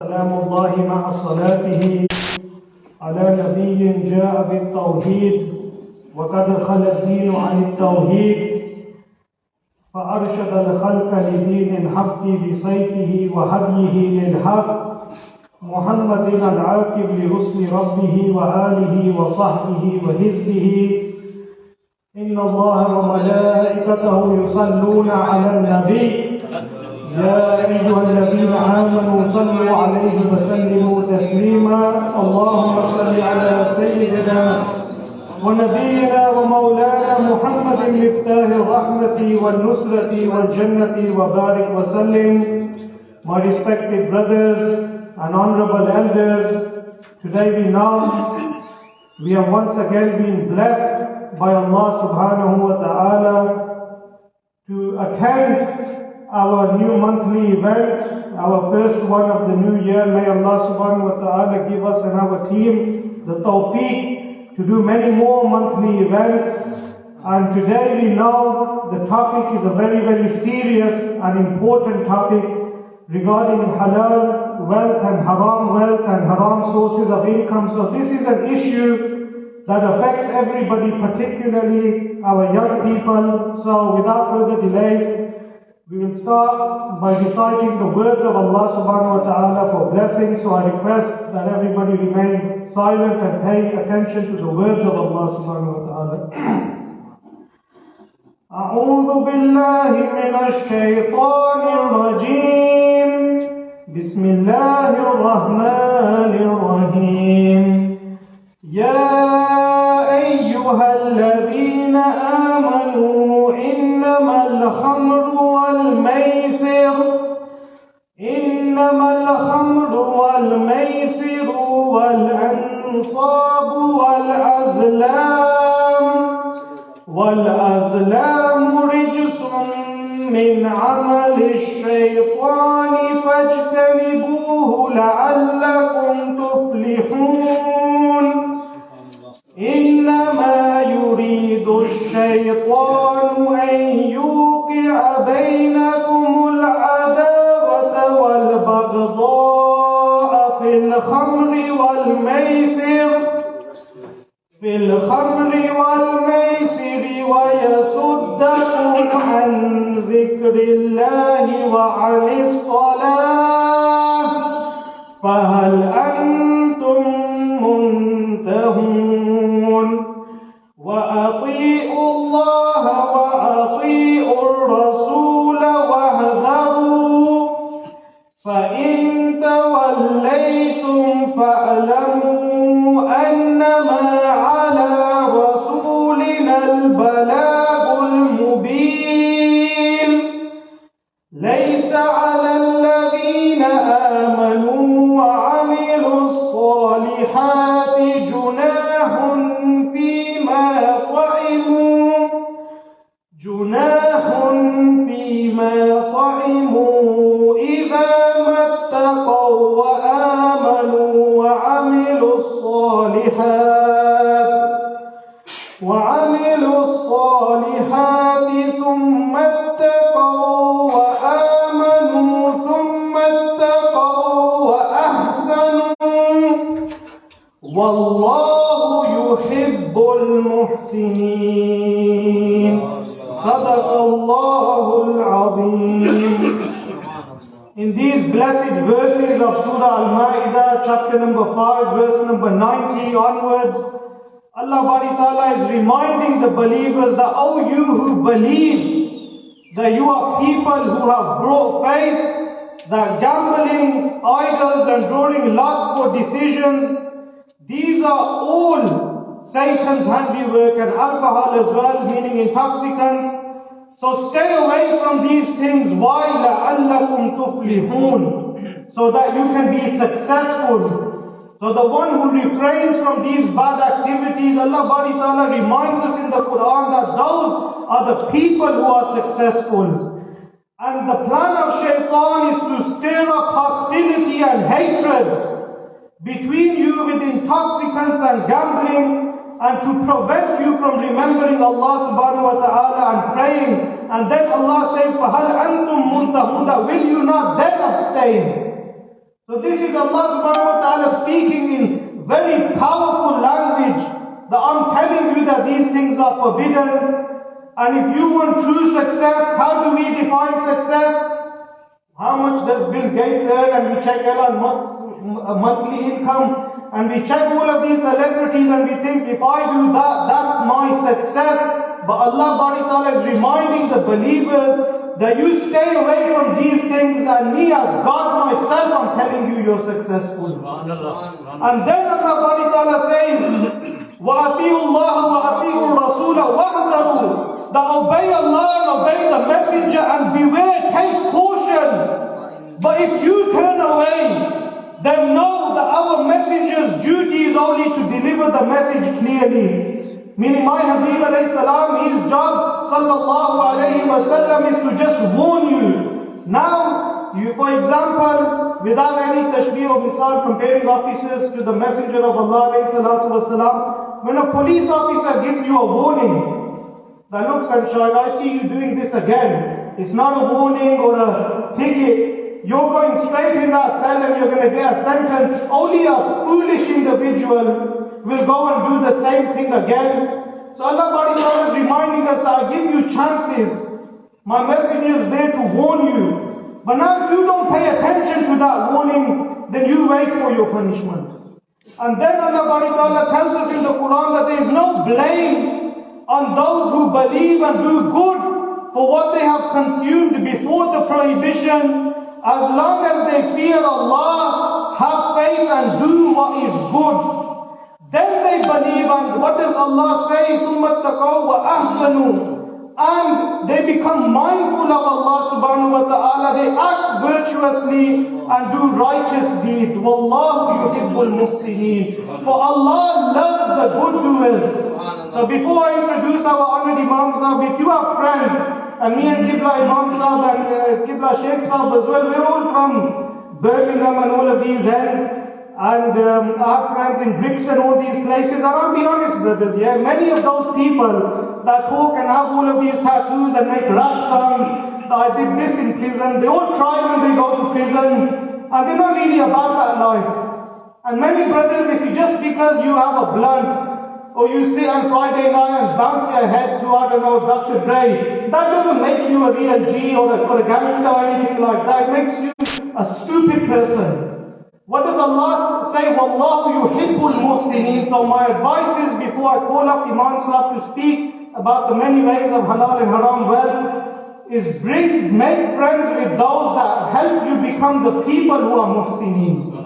سلام الله مع صلاته على نبي جاء بالتوحيد وقد خلا الدين عن التوحيد فأرشد الخلق لدين الحق بسيفه وهديه للحق محمد العاقب لرسل ربه وآله وصحبه وحزبه إن الله وملائكته يصلون على النبي يا أيها الذين آمنوا صلوا عليه وسلموا تسليما اللهم صل على سيدنا ونبينا ومولانا محمد مفتاح الرحمة والنصرة والجنة وبارك وسلم. My respected brothers and honorable elders, today we have once again been blessed by Allah subhanahu wa ta'ala to attend our new monthly event, our first one of the new year. May Allah subhanahu wa ta'ala give us and our team the tawfiq to do many more monthly events. And today we know the topic is a very, very serious and important topic regarding halal wealth and haram sources of income. So this is an issue that affects everybody, particularly our young people. So without further delay, we will start by reciting the words of Allah subhanahu wa ta'ala for blessings. So I request that everybody remain silent and pay attention to the words of Allah subhanahu wa ta'ala. أعوذ بالله من الشيطان الرجيم بسم الله الرحمن الرحيم يا أيها الذين آمنوا إنما الخمر والميسر والأنصاب والأزلام رجس من عمل الشيطان فاجتنبوه لعلكم تفلحون إنما يريد الشيطان أن يوقع بينكم العداوة والبغضاء في الخمر والميسر ويصدكم عن ذكر الله وعن الصلاة فهل أنتم منتهون وأطيعوا الله وأطيعوا الرسول واحذروا فإن توليتم فاعلموا أنما على رسولنا البلاغ المبين ليس على الذين آمنوا وعملوا الصالحات جناح فيما طعموا إذا ما اتقوا وآمنوا وعملوا الصالحات ثم اتقوا وآمنوا ثم اتقوا وأحسنوا والله يحب المحسنين صدق الله العظيم. In these blessed verses of Surah Al-Ma'idah, chapter number 5, verse number 90 onwards, Allah Bari Ta'ala is reminding the believers that, oh, you who believe, that you are people who have brought faith, that gambling, idols and drawing lots for decisions, these are all Satan's handiwork, and alcohol as well, meaning intoxicants. So stay away from these things. Why? لَعَلَّكُمْ تُفْلِحُونَ, so that you can be successful. So the one who refrains from these bad activities, Allah Bari Ta'ala reminds us in the Quran that those are the people who are successful. And the plan of Shaitan is to stir up hostility and hatred between you with intoxicants and gambling, and to prevent you from remembering Allah subhanahu wa ta'ala and praying. And then Allah says, فَهَلْ أَنْتُمْ مُنْتَهُونَ, will you not then abstain? So this is Allah subhanahu wa ta'ala speaking in very powerful language that I'm telling you that these things are forbidden. And if you want true success, how do we define success? How much does Bill Gates earn? And we check Elon Musk's monthly income. And we check all of these celebrities and we think, if I do that, that's my success. But Allah Ta'ala is reminding the believers that you stay away from these things, and me as God myself, I'm telling you, you're successful. And then Allah Ta'ala says, وَأَطِيعُوا اللَّهَ وَأَطِيعُوا الرَّسُولَ وَاحْذَرُوا. That obey Allah and obey the messenger, and beware, take caution. But if you turn away, then know that our messenger's duty is only to deliver the message clearly. Meaning my Habib alayhi salam, his job sallallahu alayhi wa sallam is to just warn you. Now, you, for example, without any tashbih or misal, comparing officers to the messenger of Allah alayhi salatu wa salam, when a police officer gives you a warning, that look, sunshine, I see you doing this again. It's not a warning or a ticket. You're going straight in that cell and you're going to get a sentence. Only a foolish individual will go and do the same thing again. So Allah is reminding us that I give you chances. My messenger is there to warn you. But now if you don't pay attention to that warning, then you wait for your punishment. And then Allah tells us in the Quran that there is no blame on those who believe and do good for what they have consumed before the prohibition, as long as they fear Allah, have faith and do what is good. Then they believe, and what does Allah say? ثُمَّ اتَّقَوْا وَأَحْسَنُوا. And they become mindful of Allah subhanahu wa ta'ala. They act virtuously and do righteous deeds. وَاللَّهُ يُحِبُّ الْمُحْسِنِينَ. For Allah loves the good doers. So before I introduce our honored Imam Sahib, if you have friends, and me and Qibla Imam Sahib and Qibla Shaykh Sahib as well, we're all from Birmingham and all of these ends. And I have friends in Brixton, all these places. And I'll be honest, brothers, yeah, many of those people that talk and have all of these tattoos and make rap songs, that I did this in prison, they all try when they go to prison, and they're not really about that life. And many brothers, if you just because you have a blunt, or you sit on Friday night and bounce your head to, I don't know, Dr. Dre, that doesn't make you a real G or a gangster or anything like that. It makes you a stupid person. What does Allah say? Wallahu yuhibbul muhsinin. So my advice is, before I call up Imam Sahib to speak about the many ways of halal and haram wealth, is make friends with those that help you become the people who are muhsinin.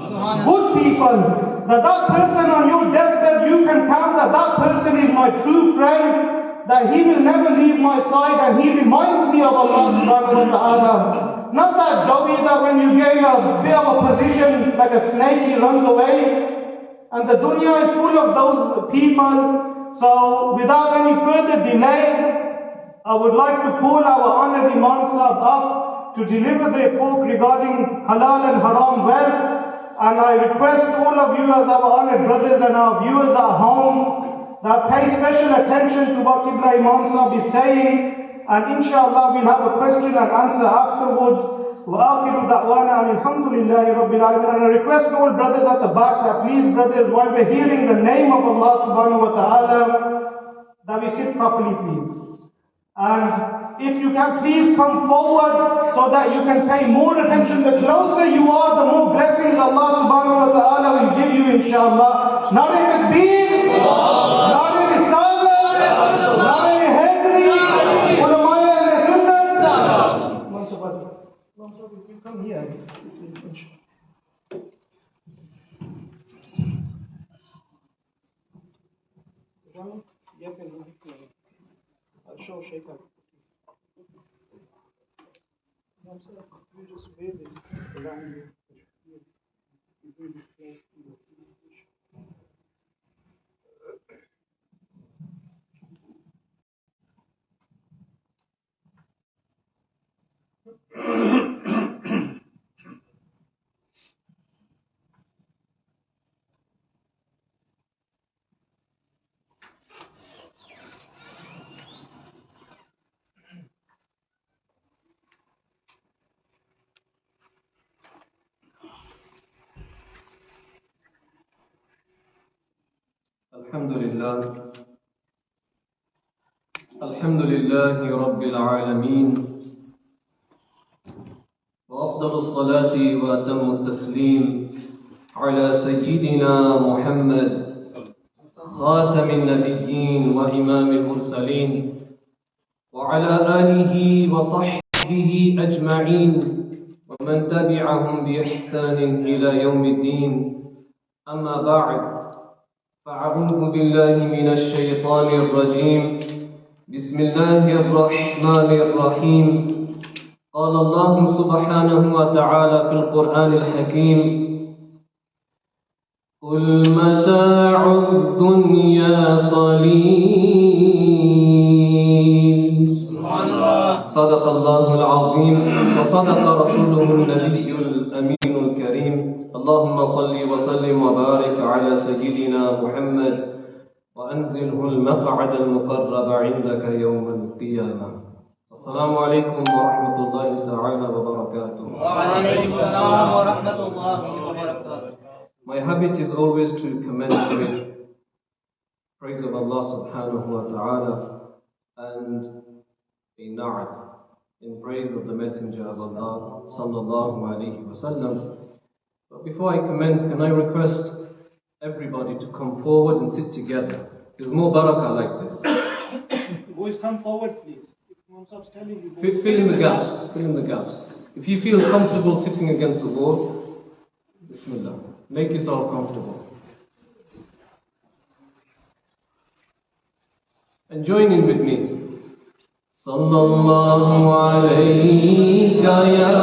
Good people. That person on your deathbed, you can count that person is my true friend, that he will never leave my side and he reminds me of Allah subhanahu wa ta'ala. Not that Joey that when you get in a bit of a position like a snake, he runs away. And the dunya is full of those people. So without any further delay, I would like to call our honored Imam Sahib up to deliver their talk regarding halal and haram wealth. And I request all of you as our honored brothers and our viewers at home that pay special attention to what Qibla Imam Sahib is saying. And inshallah we'll have a question and answer afterwards. وآخر دعوانا الحمد لله رب العالمين. And I request all brothers at the back that please, brothers, while we're hearing the name of Allah subhanahu wa ta'ala, that we sit properly, please. And if you can please come forward so that you can pay more attention. The closer you are, the more blessings Allah subhanahu wa ta'ala will give you, inshallah. Nare takbir, nare risalat, nare hadri, ulamaya and sunnah. You come here. I'll show Shaykh. You just wear this around you. You bring this close to your الحمد لله رب العالمين، وأفضل الصلاة وأتم التسليم على سيدنا محمد خاتم النبيين وإمام المرسلين وعلى آله وصحبه أجمعين ومن تبعهم بإحسان إلى يوم الدين. أما بعد، فأعوذ بالله من الشيطان الرجيم. بسم الله الرحمن الرحيم. قال الله سبحانه وتعالى في القرآن الحكيم: قل متاع الدنيا قليل. صدق الله العظيم وصدق رسوله النبي الأمين الكريم. اللهم صل وسلم وبارك على سيدنا محمد وأنزله المقعد المقرب عندك يوم القيامة. السلام عليكم ورحمة الله تعالى وبركاته. وعليكم السلام ورحمة الله وبركاته. My habit is always to commence with praise of Allah subhanahu wa ta'ala and a na'at in praise of the Messenger of Allah sallallahu alayhi wa sallam. But before I commence, can I request everybody to come forward and sit together? There's more barakah like this. Boys, come forward, please. Fill in the gaps. Fill in the gaps. If you feel comfortable sitting against the wall, Bismillah. Make yourself comfortable. And join in with me. Sallallahu alayka ya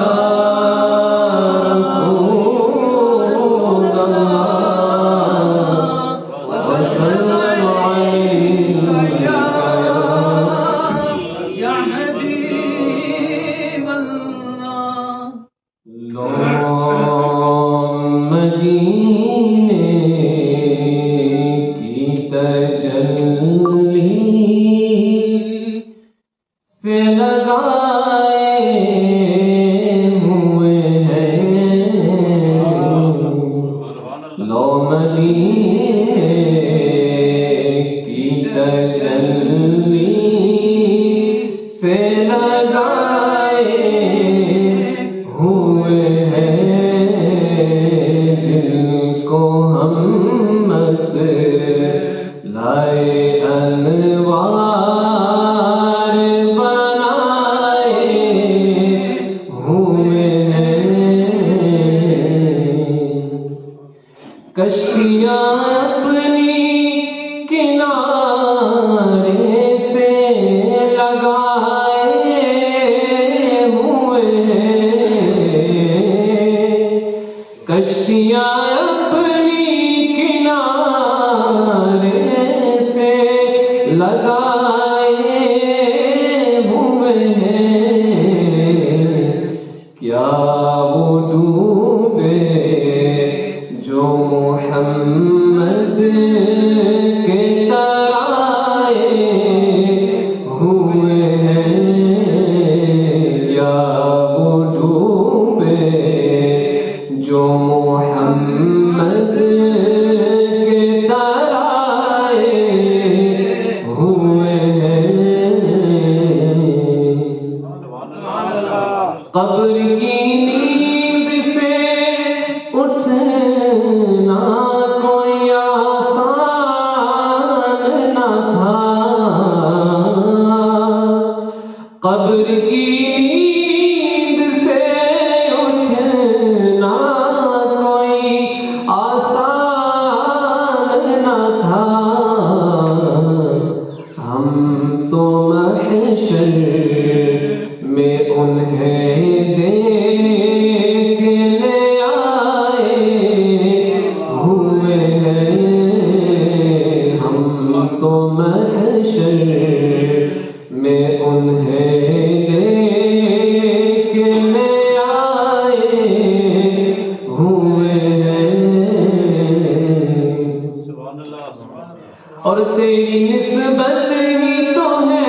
اور تیری نسبت ہی تو ہے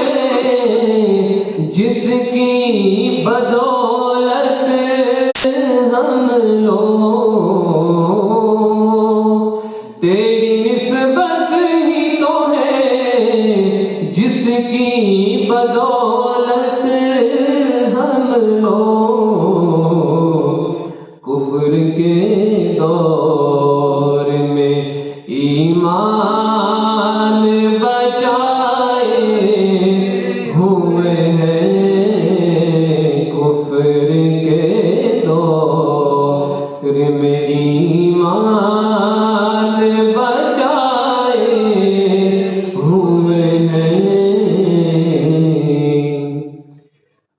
جس کی بدولت ہم لوگ، تیری نسبت ہی دور میں ایمان بچائے ہوئے ہیں، کفر کے دور میں ایمان بچائے ہوئے ہیں،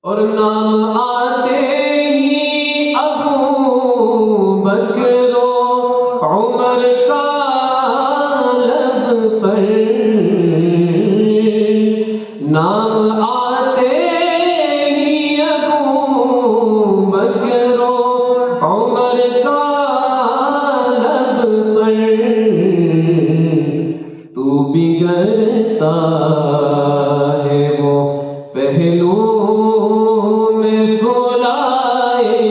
اور نام آتے ہی ابو بکر و عمر کا لب پر، نام آتے ہی ابو بکر و عمر کا لب پر، تو بگڑتا ہے وہ پہلو میں سلائے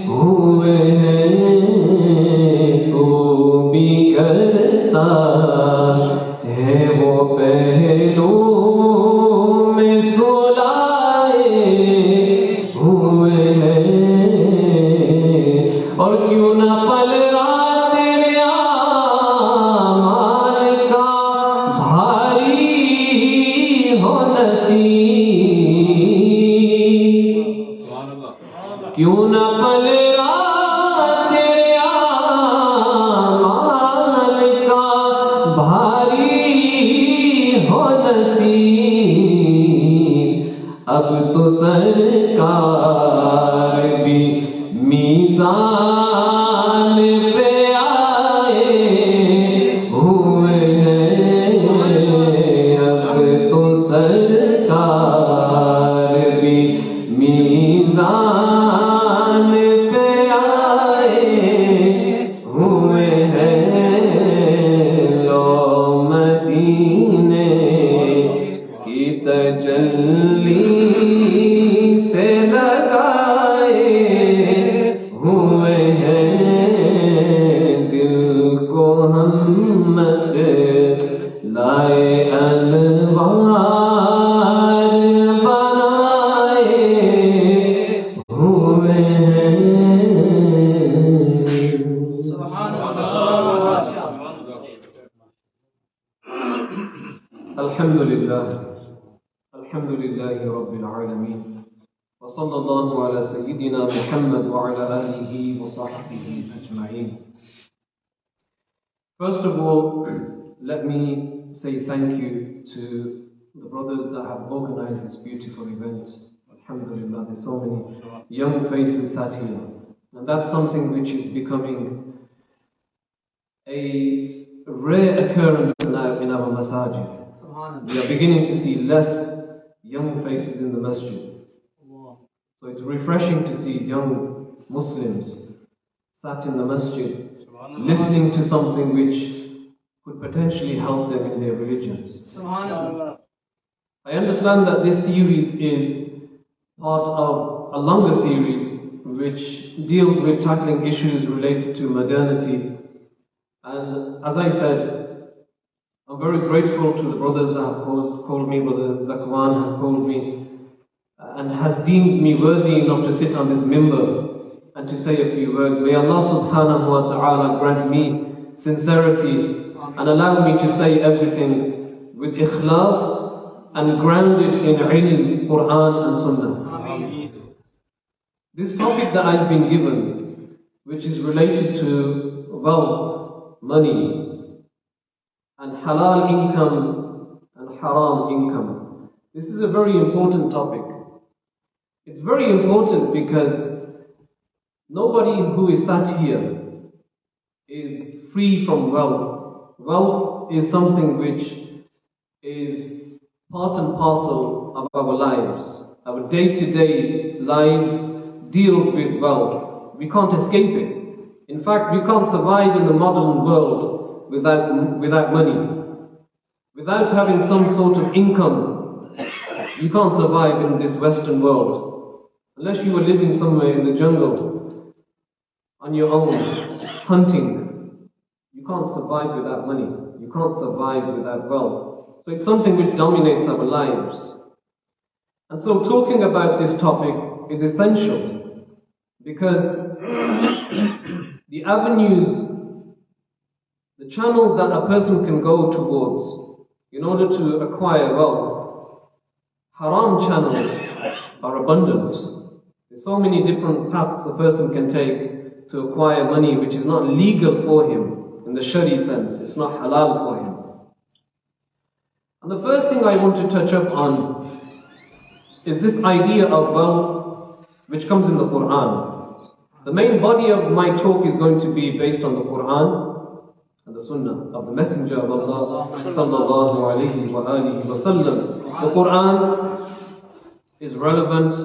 ہوئے ہیں، تو بگڑتا ہے وہ پہلو میں سلائے ہوئے ہیں، اور کیوں نہ پل رہا تیرے اعمال کا بھاری ہو نصیب، کیوں نہ پل رہا تیرے اعمال کا بھاری ہو نصیب، اب تو سرکار بھی میزان پہ آئے ہوئے ہیں، اب تو سرکار بھی میزان پہ آئے ہوئے ہیں، لو مدینے کی تجلی سے لگائے ہوئے ہیں، دل کو ہم لائے انوار بنائے ہوئے ہیں۔ سبحان اللہ. الحمد لله الحمد لله رب العالمين، وصلى الله على سيدنا محمد وعلى آله وصحبه أجمعين. First of all, let me say thank you to the brothers that have organized this beautiful event. Alhamdulillah, there's so many young faces sat here, and that's something which is becoming a rare occurrence now in our masajid. We are beginning to see less young faces in the masjid. So it's refreshing to see young Muslims sat in the masjid listening to something which could potentially help them in their religion. I understand that this series is part of a longer series which deals with tackling issues related to modernity. And as I said, I'm very grateful to the brothers that have called me. Brother Zakwan has called me and has deemed me worthy enough to sit on this mimbar and to say a few words. May Allah subhanahu wa ta'ala grant me sincerity and allow me to say everything with ikhlas and grounded in ilm, Quran and Sunnah. This topic that I've been given, which is related to wealth, money, and halal income and haram income. This is a very important topic. It's very important because nobody who is sat here is free from wealth. Wealth is something which is part and parcel of our lives. Our day-to-day life deals with wealth. We can't escape it. In fact, we can't survive in the modern world without money. Without having some sort of income, you can't survive in this Western world. Unless you were living somewhere in the jungle, on your own, hunting, you can't survive without money. You can't survive without wealth. So it's something which dominates our lives. And so talking about this topic is essential because the avenues, the channels that a person can go towards in order to acquire wealth, haram channels are abundant. There's so many different paths a person can take to acquire money which is not legal for him in the Shari sense. It's not halal for him. And the first thing I want to touch up on is this idea of wealth which comes in the Quran. The main body of my talk is going to be based on the Quran and the Sunnah of the Messenger of Allah sallallahu alayhi wa alihi wa sallam. The Quran is relevant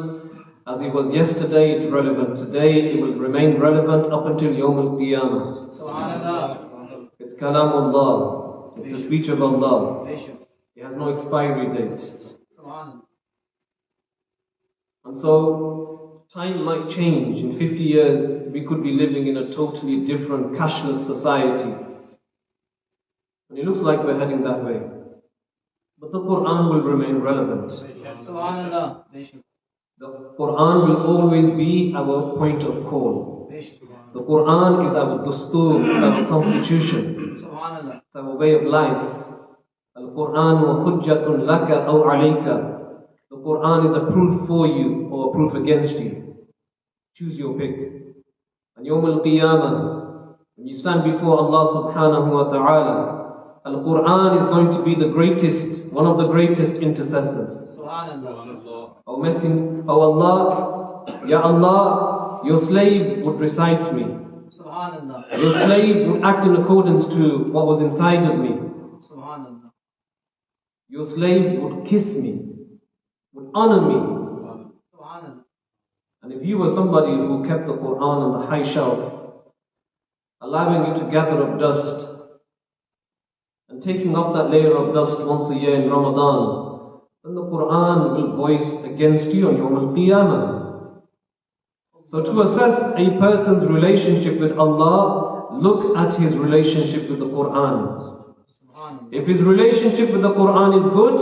as it was yesterday, it's relevant today, it will remain relevant up until Yawm al-Qiyamah. It's Kalamullah, it's the speech of Allah. It has no expiry date. And so, time might change. In 50 years, we could be living in a totally different cashless society. And it looks like we're heading that way. But the Quran will remain relevant. The Quran will always be our point of call. The Quran is our dustur, it's our constitution, it's our way of life. Al-Quran wa hujjatun laka aw alayka. The Quran is a proof for you or a proof against you. Choose your pick. And Yawm al-Qiyamah, when you stand before Allah subhanahu wa ta'ala, Al-Quran is going to be the greatest, one of the greatest intercessors. Oh Allah, Ya Allah, your slave would recite me. Your slave would act in accordance to what was inside of me. Your slave would kiss me, would honor me. And if you were somebody who kept the Quran on the high shelf, allowing it to gather up dust, and taking off that layer of dust once a year in Ramadan, then the Quran will voice against you on Yawm al-Qiyamah. So to assess a person's relationship with Allah, look at his relationship with the Quran. If his relationship with the Quran is good,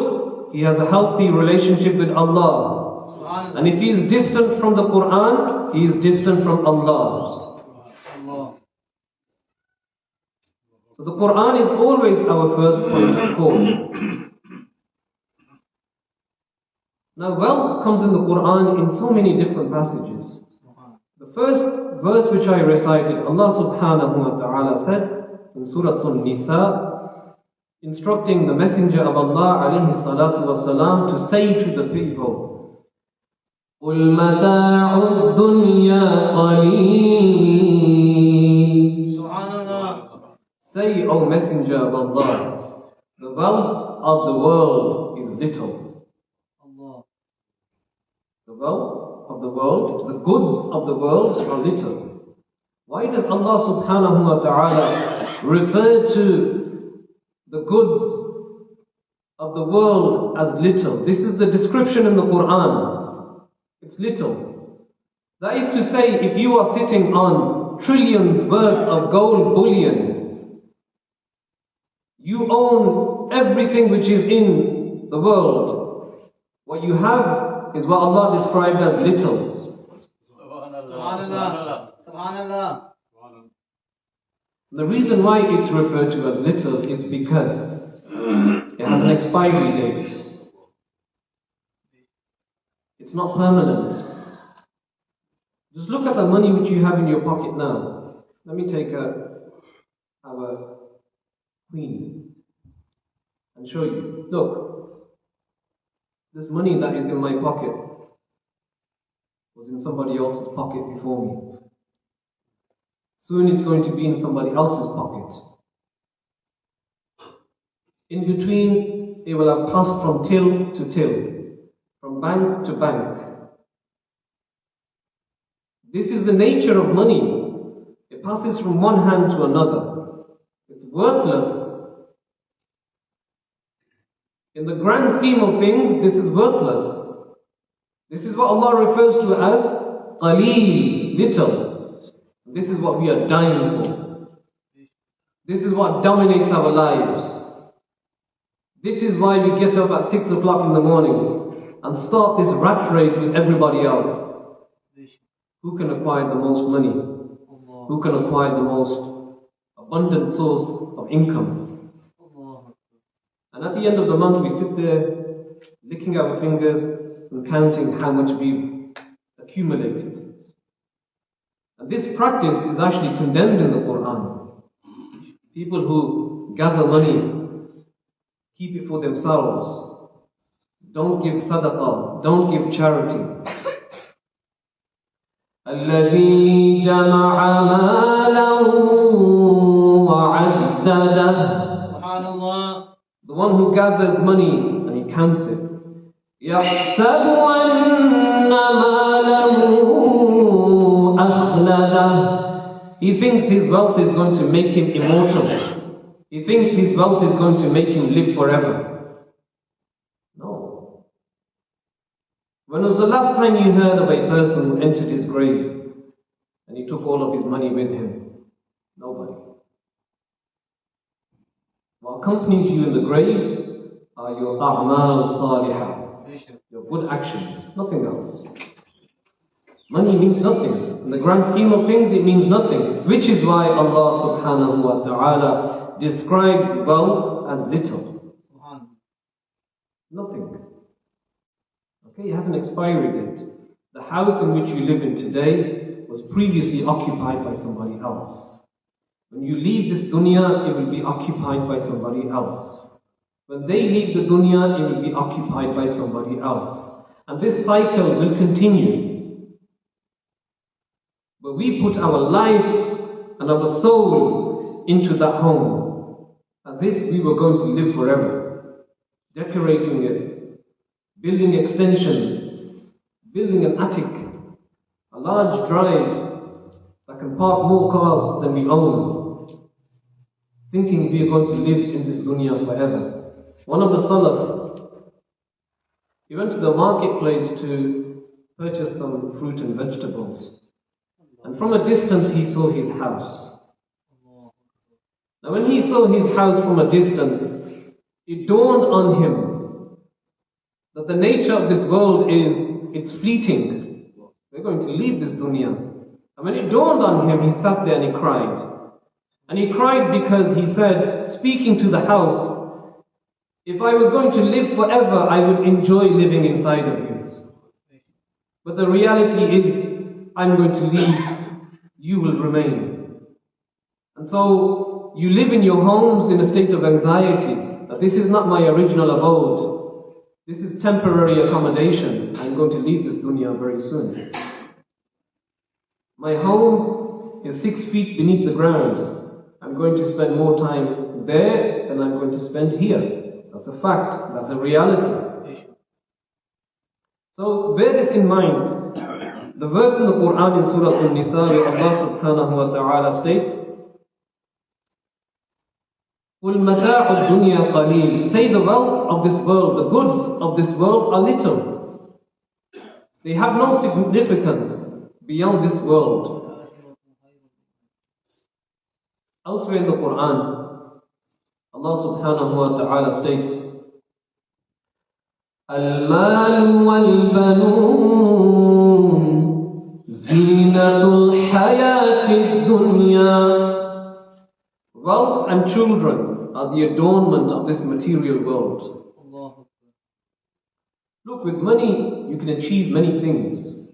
he has a healthy relationship with Allah. And if he is distant from the Quran, he is distant from Allah. So the Quran is always our first point of call. Now wealth comes in the Quran in so many different passages. The first verse which I recited, Allah subhanahu wa ta'ala said in Surah An-Nisa, instructing the Messenger of Allah alayhi salatu wasalam to say to the people, قُلْ مَتَاعُ الدُّنْيَا قَلِيلٌ. Say, O Messenger of Allah, the wealth of the world is little. The wealth of the world, the goods of the world are little. Why does Allah subhanahu wa ta'ala refer to the goods of the world as little? This is the description in the Quran. It's little. That is to say, if you are sitting on trillions worth of gold bullion, you own everything which is in the world. What you have is what Allah described as little. Subhanallah. Subhanallah. The reason why it's referred to as little is because it has an expiry date. It's not permanent. Just look at the money which you have in your pocket now. Let me take our queen and show you. Look, this money that is in my pocket was in somebody else's pocket before me. Soon it's going to be in somebody else's pocket. In between, it will have passed from till to till, from bank to bank. This is the nature of money. It passes from one hand to another. It's worthless. In the grand scheme of things, this is worthless. This is what Allah refers to as qaleel, little. This is what we are dying for. This is what dominates our lives. This is why we get up at 6 o'clock in the morning and start this rat race with everybody else. Who can acquire the most money? who can acquire the most abundant source of income. And at the end of the month, we sit there licking our fingers and counting how much we've accumulated. And this practice is actually condemned in the Quran. People who gather money, keep it for themselves, don't give sadaqah, don't give charity. الذي جمع ماله وعدده. Subhanallah. The one who gathers money and he counts it. يحسب أن ماله أخلده. He thinks his wealth is going to make him immortal. He thinks his wealth is going to make him live forever. No. When was the last time you heard of a person who entered his grave and he took all of his money with him? Nobody. What accompanies you in the grave are your a'mal salihah, your good actions, nothing else. Money means nothing. In the grand scheme of things, it means nothing. Which is why Allah subhanahu wa ta'ala describes wealth as little. Nothing. Okay, it has an expiry date. The house in which you live in today was previously occupied by somebody else. When you leave this dunya, it will be occupied by somebody else. When they leave the dunya, it will be occupied by somebody else. And this cycle will continue. But we put our life and our soul into that home as if we were going to live forever. Decorating it, building extensions, building an attic, a large drive that can park more cars than we own, thinking we are going to live in this dunya forever. One of the Salaf, he went to the marketplace to purchase some fruit and vegetables. And from a distance he saw his house. Now when he saw his house from a distance, it dawned on him that the nature of this world is, it's fleeting. We're going to leave this dunya. And when it dawned on him, he sat there and he cried. And he cried because he said, speaking to the house, if I was going to live forever, I would enjoy living inside of you. But the reality is, I'm going to leave, you will remain. And so, you live in your homes in a state of anxiety, that this is not my original abode. This is temporary accommodation. I'm going to leave this dunya very soon. My home is 6 feet beneath the ground. I'm going to spend more time there than I'm going to spend here. That's a fact. That's a reality. So bear this in mind. The verse in the Quran in Surah An-Nisa where Allah subhanahu wa ta'ala states, قُلْ مَتَاعُ الدُّنْيَا قَلِيلٌ. Say the wealth of this world, the goods of this world are little. They have no significance beyond this world. Elsewhere in the Quran, Allah subhanahu wa ta'ala states, الْمَالُ وَالْبَنُونَ زِينَةُ الْحَيَاةِ الدُّنْيَا. Wealth and children are the adornment of this material world. Look, with money you can achieve many things.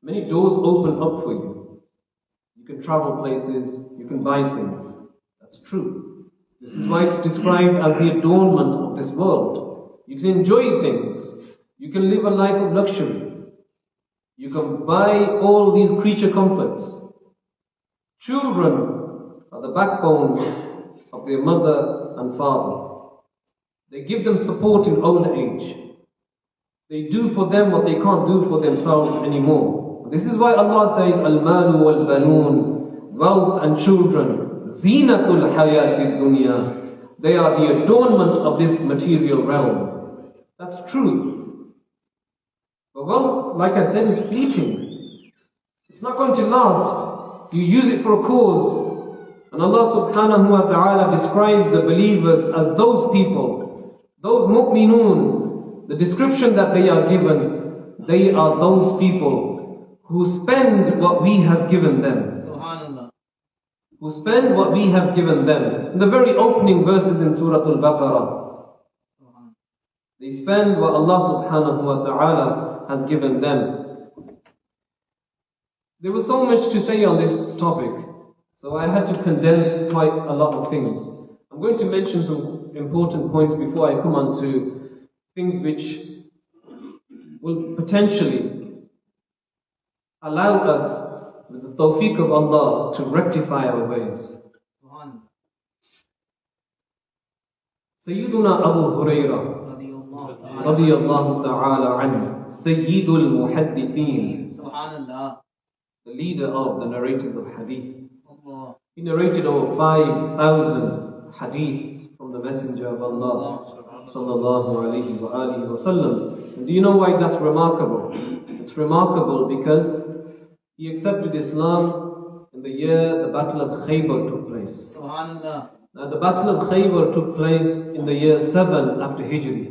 Many doors open up for you. You can travel places, you can buy things. That's true. This is why it's described as the adornment of this world. You can enjoy things. You can live a life of luxury. You can buy all these creature comforts. Children are the backbone of their mother and father. They give them support in old age. They do for them what they can't do for themselves anymore. This is why Allah says, Al-Malu wal-Banoon, wealth and children, Zinatul Hayati Dunya. They are the adornment of this material realm. That's true. But wealth, like I said, is fleeting. It's not going to last. You use it for a cause. And Allah subhanahu wa ta'ala describes the believers as those people, those mu'minun. The description that they are given, they are those people who spend what we have given them. Subhanallah. who spend what we have given them. In the very opening verses in Surah Al-Baqarah, they spend what Allah subhanahu wa ta'ala has given them. There was so much to say on this topic, so I had to condense quite a lot of things. I'm going to mention some important points before I come on to things which will potentially allow us, with the tawfiq of Allah, to rectify our ways. Sayyiduna Abu Hurairah radiyallahu ta'ala anhu, Sayyidul Muhaddithin, the leader of the narrators of hadith. He narrated over 5,000 hadith from the Messenger of Allah sallallahu alayhi wa alihi wa sallam. And do you know why that's remarkable? It's remarkable because he accepted Islam in the year the Battle of Khaybar took place. Now the Battle of Khaybar took place in the year 7 after Hijri.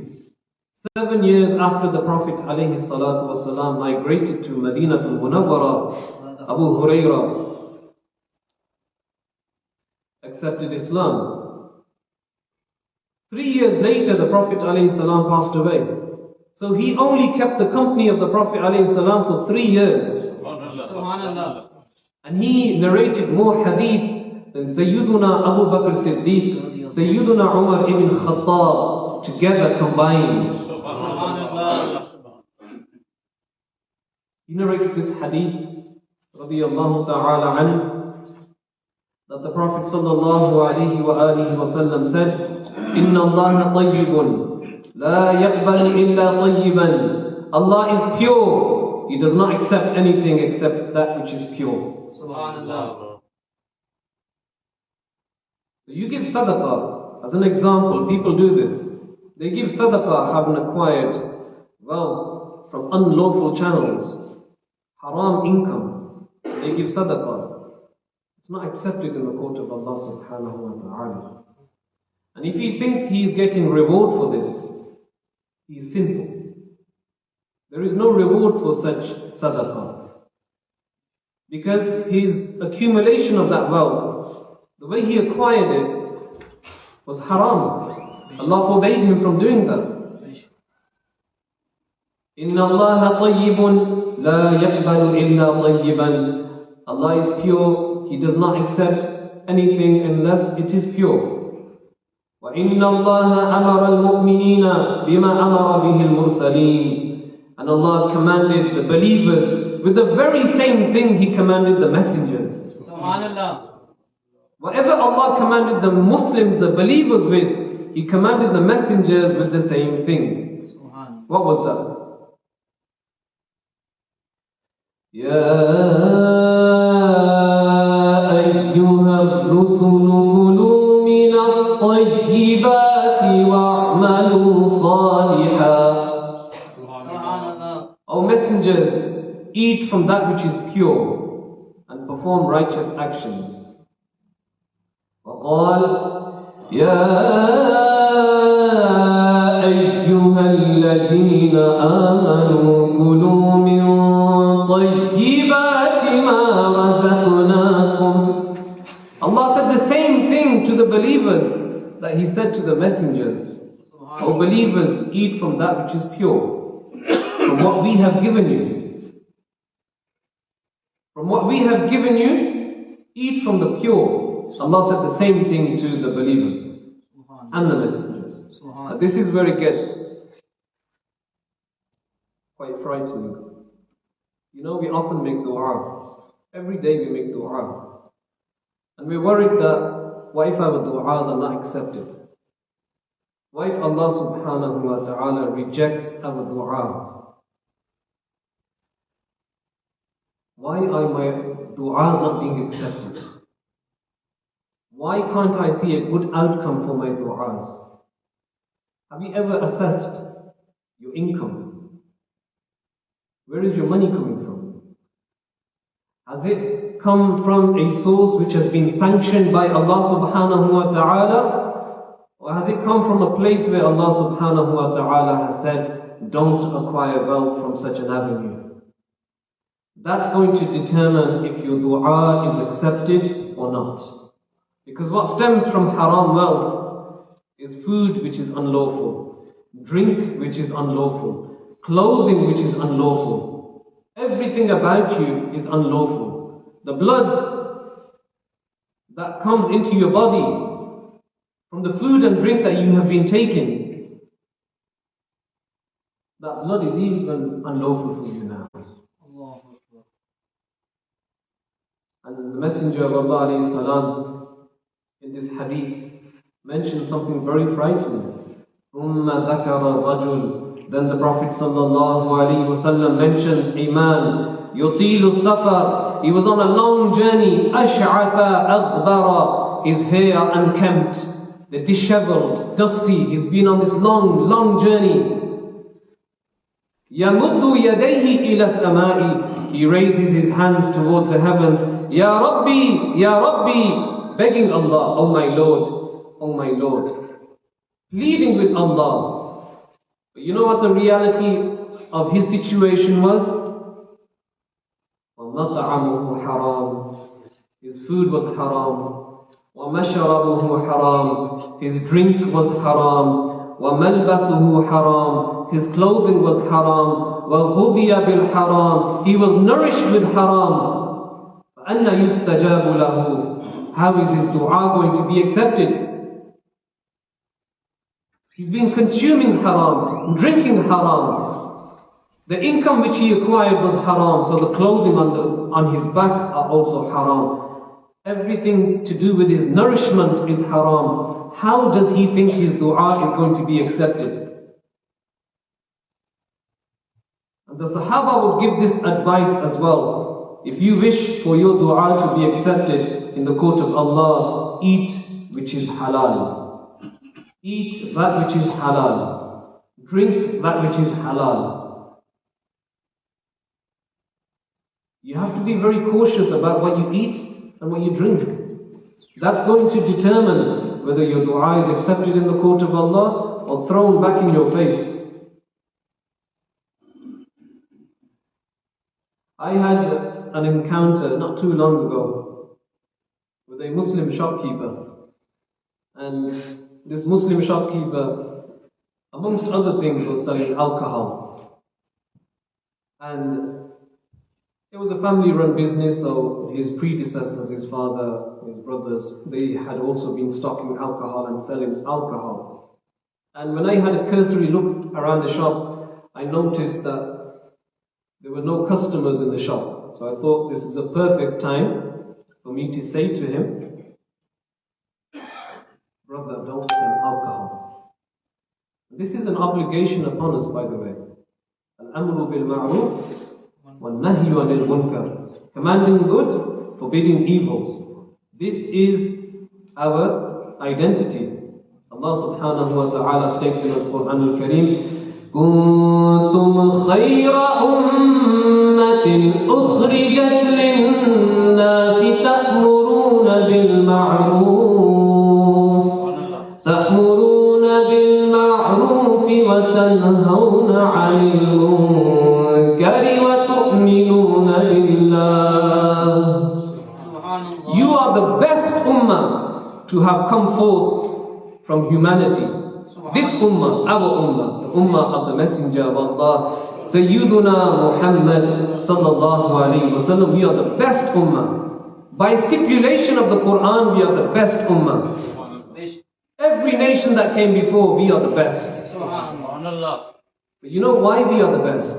7 years after the Prophet alayhi salatu wasalam migrated to Madinatul Munawwara, Abu Hurairah accepted Islam. 3 years later, the Prophet ﷺ passed away. So he only kept the company of the Prophet ﷺ for 3 years. Subhanallah. And he narrated more hadith than Sayyiduna Abu Bakr Siddiq, Sayyiduna Umar ibn Khattab together combined. Subhanallah. He narrates this hadith, radiyallahu ta'ala anhu, that the Prophet sallallahu alayhi wa alihi wa sallam said, إِنَّ اللَّهَ طَيِّبٌ لَا يَقْبَلُ إِلَّا طَيِّبًا. Allah is pure. He does not accept anything except that which is pure. Subhanallah. So you give sadaqah. As an example, people do this. They give sadaqah having acquired wealth from unlawful channels, haram income. They give sadaqah. It's not accepted in the court of Allah subhanahu wa ta'ala. And if he thinks he is getting reward for this, he is sinful. There is no reward for such sadaqah. Because his accumulation of that wealth, the way he acquired it, was haram. Allah forbade him from doing that. إِنَّ اللَّهَ طَيِّبٌ لَا يَقْبَلُ إِلَّا طَيِّبًا. Allah is pure. He does not accept anything unless it is pure. وَإِنَّ اللَّهَ أَمَرَ الْمُؤْمِنِينَ بِمَا أَمَرَ بِهِ الْمُرْسَلِينَ. And Allah commanded the believers with the very same thing He commanded the messengers. Subhanallah. Whatever Allah commanded the Muslims, the believers with, He commanded the messengers with the same thing. What was that? يَا أَيُّهَا الرُّسُلُ كُلُوا مِنَ الطَّيِّبَاتِ وَاعْمَلُوا صَالِحًا. O messengers, eat from that which is pure and perform righteous actions. وَقَالَ يَا أَيُّهَا الَّذِينَ آمَنُوا كُلُوا مِنْ طَيِّبَاتِ مَا رَزَقْنَاكُمْ. Allah said the same thing to the believers that He said to the messengers. O believers, eat from that which is pure, from what we have given you. From what we have given you, eat from the pure. Allah said the same thing to the believers and the messengers. This is where it gets quite frightening. You know, we often make dua. Every day we make dua. And we're worried that, what if our du'as are not accepted? What if Allah subhanahu wa ta'ala rejects our dua? Why are my du'as not being accepted? Why can't I see a good outcome for my du'as? Have you ever assessed your income? Where is your money coming from? Has it come from a source which has been sanctioned by Allah subhanahu wa ta'ala? Or has it come from a place where Allah subhanahu wa ta'ala has said, don't acquire wealth from such an avenue? That's going to determine if your dua is accepted or not. Because what stems from haram wealth is food which is unlawful, drink which is unlawful, clothing which is unlawful. Everything about you is unlawful. The blood that comes into your body from the food and drink that you have been taking, that blood is even unlawful for you now. And the Messenger of Allah alayhi salam in this hadith mentioned something very frightening. ثُمَّ ذَكَرَ الرَّجُلُ. Then the Prophet sallallahu alayhi wasallam mentioned a man, يُطِيلُ السَّفَرِ. He was on a long journey. أَشْعَثَ أَغْبَرَ. His hair unkempt, the disheveled, dusty. He's been on this long journey. يَمُدُّ يَدَيْهِ إِلَى السَّمَاءِ. He raises his hands towards the heavens. Ya Rabbi, Ya Rabbi, begging Allah, oh my Lord, pleading with Allah. But you know what the reality of his situation was? وَمَطْعَمُهُ حَرَامٌ. His food was haram. وَمَشَرَبُهُ حَرَامٌ. His drink was haram. وَمَلْبَسُهُ حَرَامٌ. His clothing was haram. وَغُذِيَ بِالْحَرَامِ. He was nourished with haram. أَنَّ يُسْتَجَابُ لَهُ. How is his dua going to be accepted? He's been consuming haram, drinking haram. The income which he acquired was haram, so the clothing on his back are also haram. Everything to do with his nourishment is haram. How does he think his dua is going to be accepted? And the Sahaba would give this advice as well. If you wish for your dua to be accepted in the court of Allah, eat which is halal. Eat that which is halal. Drink that which is halal. You have to be very cautious about what you eat and what you drink. That's going to determine whether your dua is accepted in the court of Allah or thrown back in your face. I had an encounter not too long ago with a Muslim shopkeeper, and this Muslim shopkeeper, amongst other things, was selling alcohol. And it was a family-run business, so his predecessors, his father, his brothers, they had also been stocking alcohol and selling alcohol. And when I had a cursory look around the shop, I noticed that there were no customers in the shop. So I thought this is a perfect time for me to say to him, brother, don't sell alcohol. This is an obligation upon us, by the way. Al-amru bil-ma'ruf wal-nahyu anil munkar. Commanding good, forbidding evil. This is our identity. Allah subhanahu wa ta'ala states in the Quran al-Kareem, كنتم خير أمة أخرجت للناس تأمرون بالمعروف وتنهون عن المنكر وتؤمنون بالله. You are the best ummah to have come forth from humanity. This ummah, our ummah, the ummah of the Messenger of Allah, Sayyiduna Muhammad sallallahu alayhi wa sallam, we are the best ummah. By stipulation of the Quran, we are the best ummah. Every nation that came before, we are the best. But you know why we are the best?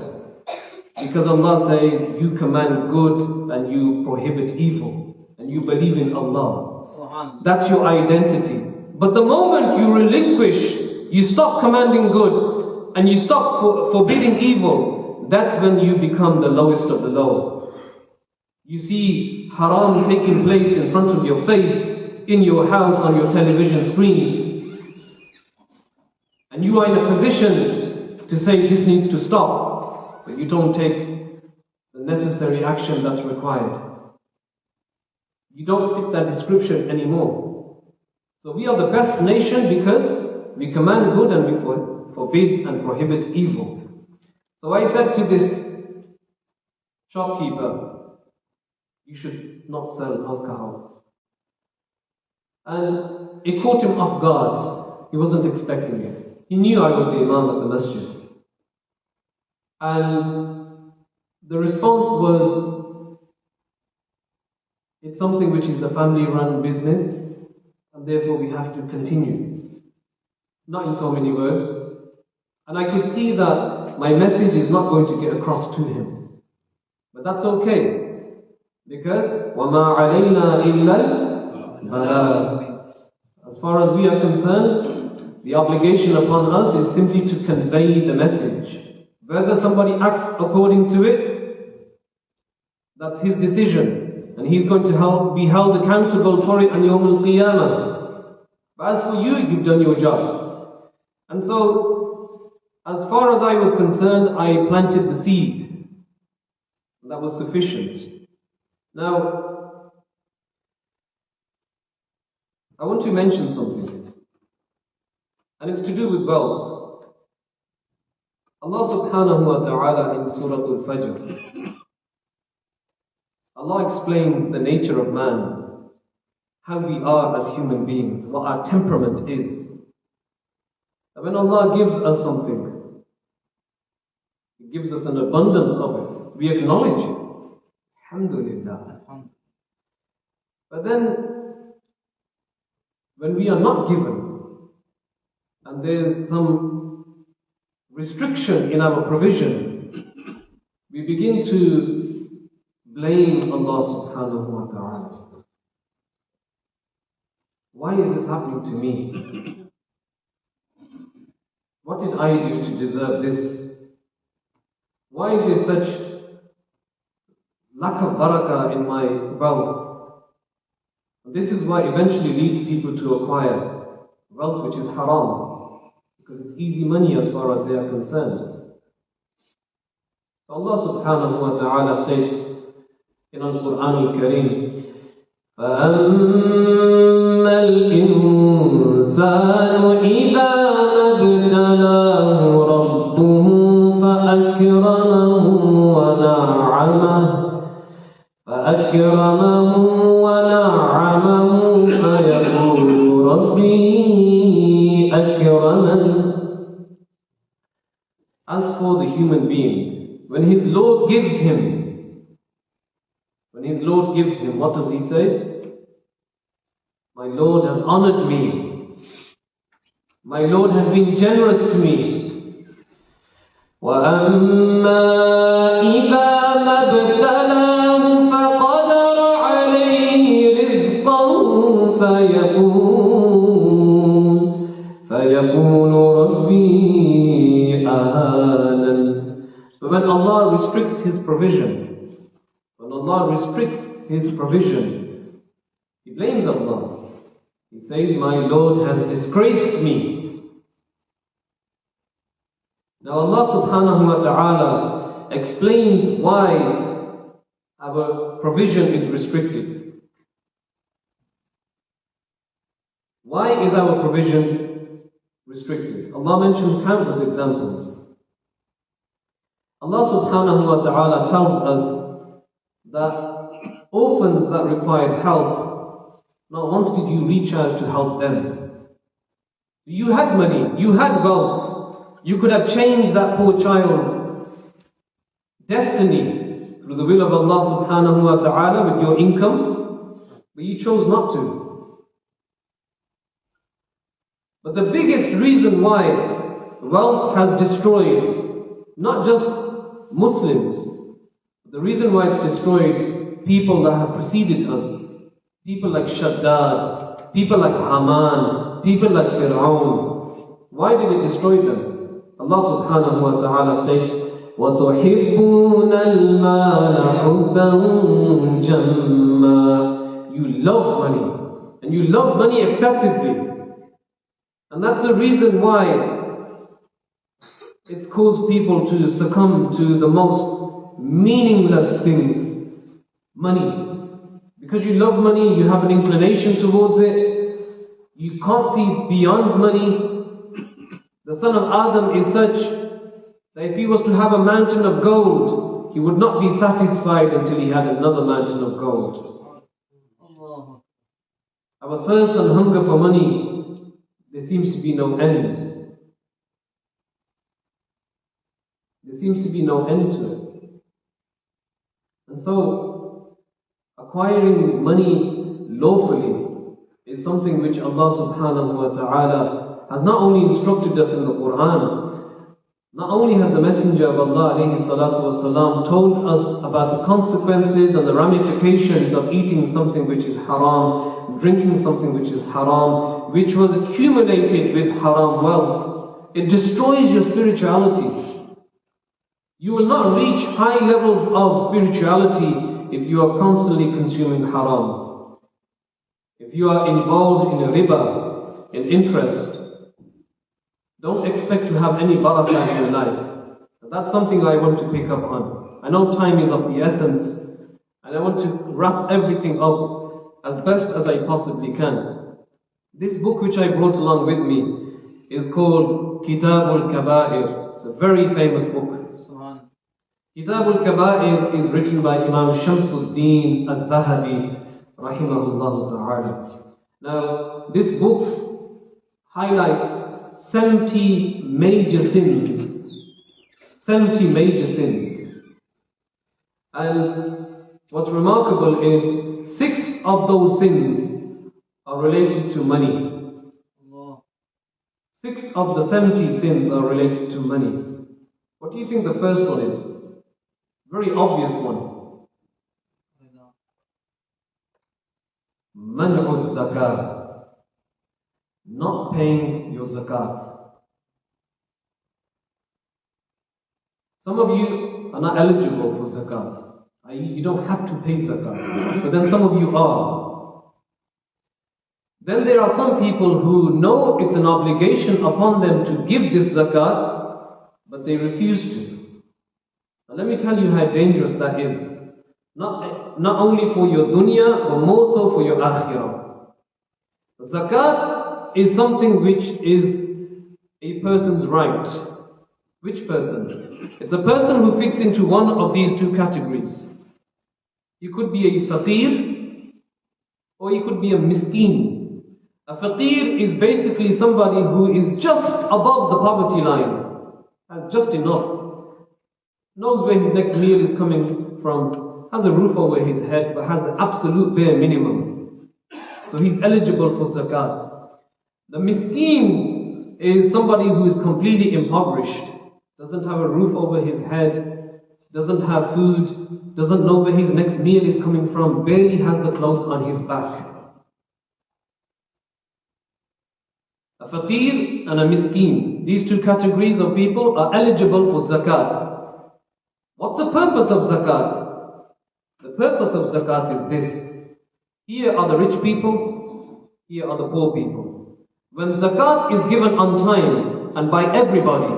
Because Allah says, you command good and you prohibit evil. And you believe in Allah. That's your identity. But the moment you relinquish, you stop commanding good and you stop forbidding evil, that's when you become the lowest of the low. You see haram taking place in front of your face, in your house, on your television screens. And you are in a position to say this needs to stop, but you don't take the necessary action that's required. You don't fit that description anymore. So we are the best nation because we command good and we forbid and prohibit evil. So I said to this shopkeeper, you should not sell alcohol. And it caught him off guard. He wasn't expecting it. He knew I was the Imam at the masjid. And the response was, it's something which is a family-run business, and therefore we have to continue. Not in so many words. And I could see that my message is not going to get across to him. But that's okay. Because وَمَا عَلَيْنَا إِلَّا الْبَلَاغُ. As far as we are concerned, the obligation upon us is simply to convey the message. Whether somebody acts according to it, that's his decision. And he's going to be held accountable for it on Yawm al-Qiyamah. But as for you, you've done your job. And so, as far as I was concerned, I planted the seed. That was sufficient. Now, I want to mention something. And it's to do with wealth. Allah subhanahu wa ta'ala in Surah Al-Fajr, Allah explains the nature of man, how we are as human beings, what our temperament is. And when Allah gives us something, He gives us an abundance of it. We acknowledge it. Alhamdulillah. But then, when we are not given, and there's some restriction in our provision, we begin to blame Allah subhanahu wa ta'ala. Why is this happening to me? What did I do to deserve this? Why is there such lack of barakah in my wealth? This is why eventually leads people to acquire wealth which is haram. Because it's easy money as far as they are concerned. Allah subhanahu wa ta'ala states in Al-Quran Al-Kareem, فَأَمَّا الْإِنسَانُ إِذَا مَبْتَلَاهُ رَبُّهُ فَأَكْرَمَهُ وَنَعَّمَهُ فَيَقُولُ رَبِّي أَكْرَمَنِ. As for the human being, when his Lord gives him, what does he say? My Lord has honored me. My Lord has been generous to me. وَأَمَّا إِذَا مَبْتَلَاهُ فَقَدَرَ عَلَيْهِ رِزْقَهُ فَيَقُولُ رَبِّي أَهَانَنِ. But when Allah restricts His provision, He blames Allah. He says, my Lord has disgraced me. Now Allah subhanahu wa ta'ala explains why our provision is restricted. Why is our provision restricted? Allah mentions countless examples. Allah subhanahu wa ta'ala tells us that orphans that required help, not once did you reach out to help them. You had money, you had wealth, you could have changed that poor child's destiny through the will of Allah subhanahu wa ta'ala with your income, but you chose not to. But the biggest reason why wealth has destroyed not just Muslims, the reason why it's destroyed people that have preceded us, people like Shaddad, people like Haman, people like Fir'aun. Why did it destroy them? Allah subhanahu wa ta'ala states, وَتُحِبُّونَ الْمَالَ حُبًّا جَمًّا. You love money, and you love money excessively. And that's the reason why it's caused people to succumb to the most meaningless things. Money. Because you love money, you have an inclination towards it. You can't see beyond money. The son of Adam is such that if he was to have a mountain of gold, he would not be satisfied until he had another mountain of gold. Our thirst and hunger for money, there seems to be no end. There seems to be no end to it. And so, acquiring money lawfully is something which Allah subhanahu wa ta'ala has not only instructed us in the Quran, not only has the Messenger of Allah alayhi salatu wasalam told us about the consequences and the ramifications of eating something which is haram, drinking something which is haram, which was accumulated with haram wealth. It destroys your spirituality. You will not reach high levels of spirituality if you are constantly consuming haram. If you are involved in a riba, in interest, don't expect to have any barakah in your life. That's something I want to pick up on. I know time is of the essence, and I want to wrap everything up as best as I possibly can. This book which I brought along with me is called Kitab al-Kaba'ir. It's a very famous book. Kitab al-Kaba'ir is written by Imam Shamsuddin al-Dhahabi, rahimahullah ta'ala. Now, this book highlights 70 major sins. 70 major sins. And what's remarkable is 6 of those sins are related to money. 6 of the 70 sins are related to money. What do you think the first one is? Very obvious one. Man'u zakat. Not paying your zakat. Some of you are not eligible for zakat. You don't have to pay zakat. But then some of you are. Then there are some people who know it's an obligation upon them to give this zakat, but they refuse to. Now let me tell you how dangerous that is. Not only for your dunya, but more so for your akhirah. Zakat is something which is a person's right. Which person? It's a person who fits into one of these two categories. You could be a faqir, or you could be a miskin. A faqir is basically somebody who is just above the poverty line, has just enough, knows where his next meal is coming from, has a roof over his head, but has the absolute bare minimum. So he's eligible for zakat. The miskin is somebody who is completely impoverished, doesn't have a roof over his head, doesn't have food, doesn't know where his next meal is coming from, barely has the clothes on his back. A faqir and a miskin, these two categories of people are eligible for zakat. What's the purpose of zakat? The purpose of zakat is this. Here are the rich people, here are the poor people. When zakat is given on time and by everybody,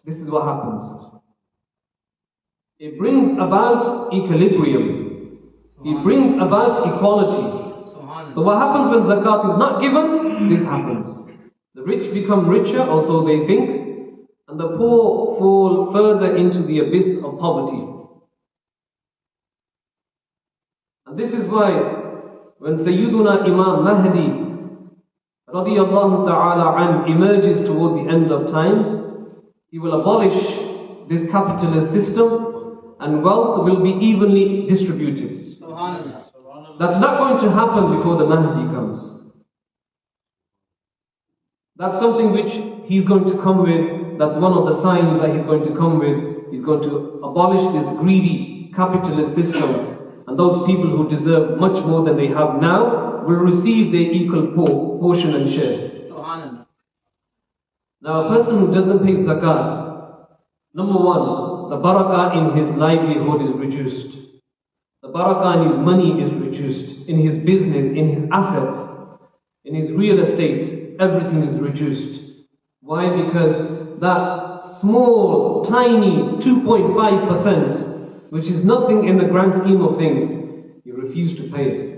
this is what happens. It brings about equilibrium. It brings about equality. So what happens when zakat is not given? This happens. The rich become richer, or so they think, and the poor fall further into the abyss of poverty. And this is why when Sayyiduna Imam Mahdi radiyallahu ta'ala an emerges towards the end of times, he will abolish this capitalist system and wealth will be evenly distributed. That's not going to happen before the Mahdi comes. That's something which he's going to come with. That's one of the signs that he's going to come with. He's going to abolish this greedy capitalist system, and those people who deserve much more than they have now will receive their equal portion and share. Now a person who doesn't pay zakat, number one, the barakah in his livelihood is reduced. The barakah in his money is reduced. In his business, in his assets, in his real estate, everything is reduced. Why? Because that small, tiny 2.5%, which is nothing in the grand scheme of things, he refused to pay it.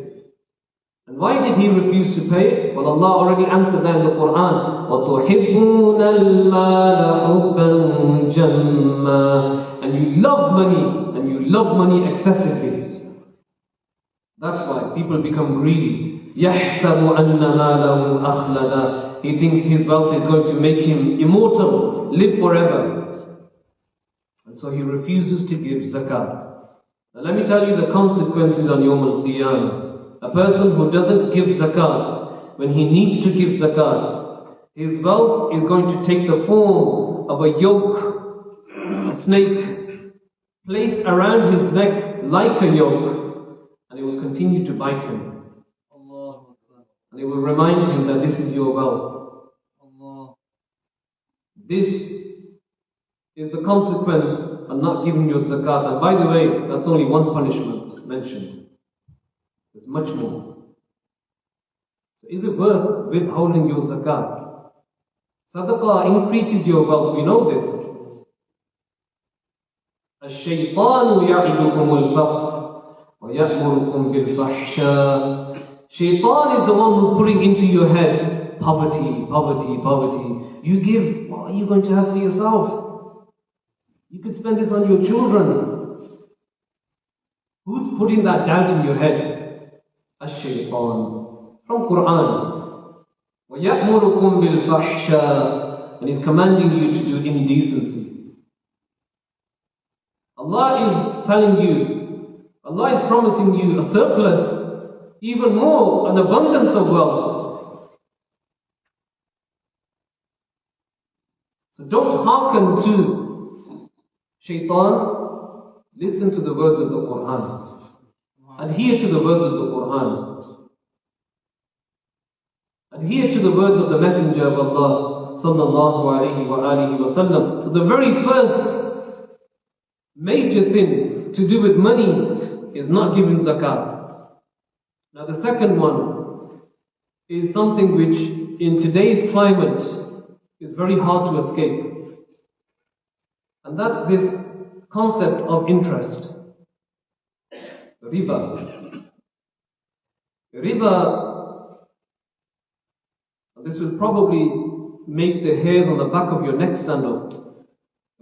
And why did he refuse to pay it? Well, Allah already answered that in the Quran. وَتُحِبُّونَ الْمَالَ حُبًّا جَمًّا. And you love money, and you love money excessively. That's why people become greedy. يَحْسَبُ أَنَّ مَالَهُ أَخْلَدَ. He thinks his wealth is going to make him immortal, live forever. And so he refuses to give zakat. Now let me tell you the consequences on Yawm al-Qiyamah. A person who doesn't give zakat, when he needs to give zakat, his wealth is going to take the form of a yoke, a snake, placed around his neck like a yoke, and it will continue to bite him. And it will remind him that this is your wealth. This is the consequence of not giving your zakat. And by the way, that's only one punishment mentioned. There's much more. So is it worth withholding your zakat? Sadaqah increases your wealth, we know this. الشيطان يعدكم الفقر ويأمركم بالفحشاء. Shaitan is the one who's putting into your head poverty, poverty, poverty. You give, what are you going to have for yourself? You could spend this on your children. Who's putting that doubt in your head? Ash-Shaytan. From Quran. وَيَأْمُرُكُمْ بِالْفَحْشَاءِ. And He's commanding you to do indecency. Allah is telling you, Allah is promising you a surplus, even more, an abundance of wealth. So don't hearken to Shaitan. Listen to the words of the Quran. Adhere to the words of the Quran. Adhere to the words of the Messenger of Allah sallallahu alayhi wa alihi wa sallam. So the very first major sin to do with money is not giving zakat. Now the second one is something which in today's climate is very hard to escape. And that's this concept of interest. Riba. Riba, this will probably make the hairs on the back of your neck stand up.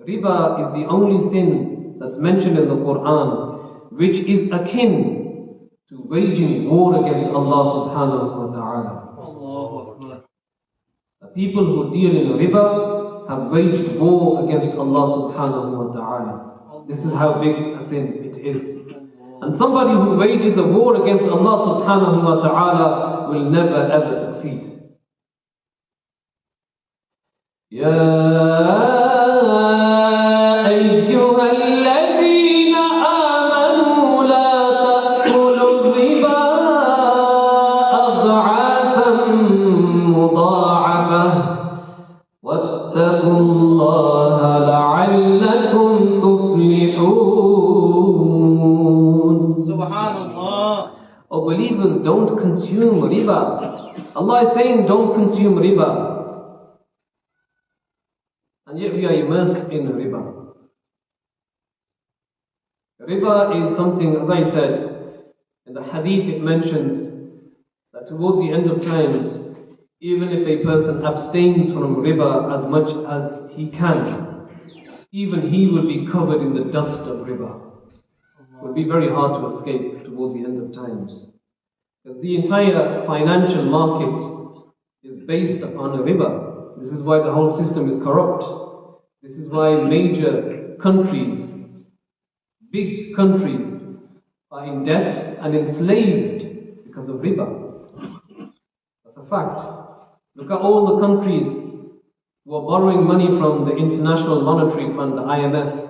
Riba is the only sin that's mentioned in the Quran which is akin to waging war against Allah subhanahu wa ta'ala. The people who deal in riba have waged war against Allah subhanahu wa ta'ala. This is how big a sin it is. And somebody who wages a war against Allah subhanahu wa ta'ala will never ever succeed. Ya أيها الذين آمنوا لا تأكلوا الربا أضعافا مضاعفة واتقوا الله لعلكم تفلحون. Subhanallah. Oh believers, don't consume riba. Allah is saying don't consume riba. And yet we are immersed in riba. Riba is something, as I said, in the hadith it mentions that towards the end of times, even if a person abstains from riba as much as he can, even he will be covered in the dust of riba. It will be very hard to escape towards the end of times. Because the entire financial market is based upon a riba. This is why the whole system is corrupt. This is why major countries, big countries, are in debt and enslaved because of riba. That's a fact. Look at all the countries who are borrowing money from the International Monetary Fund, the IMF.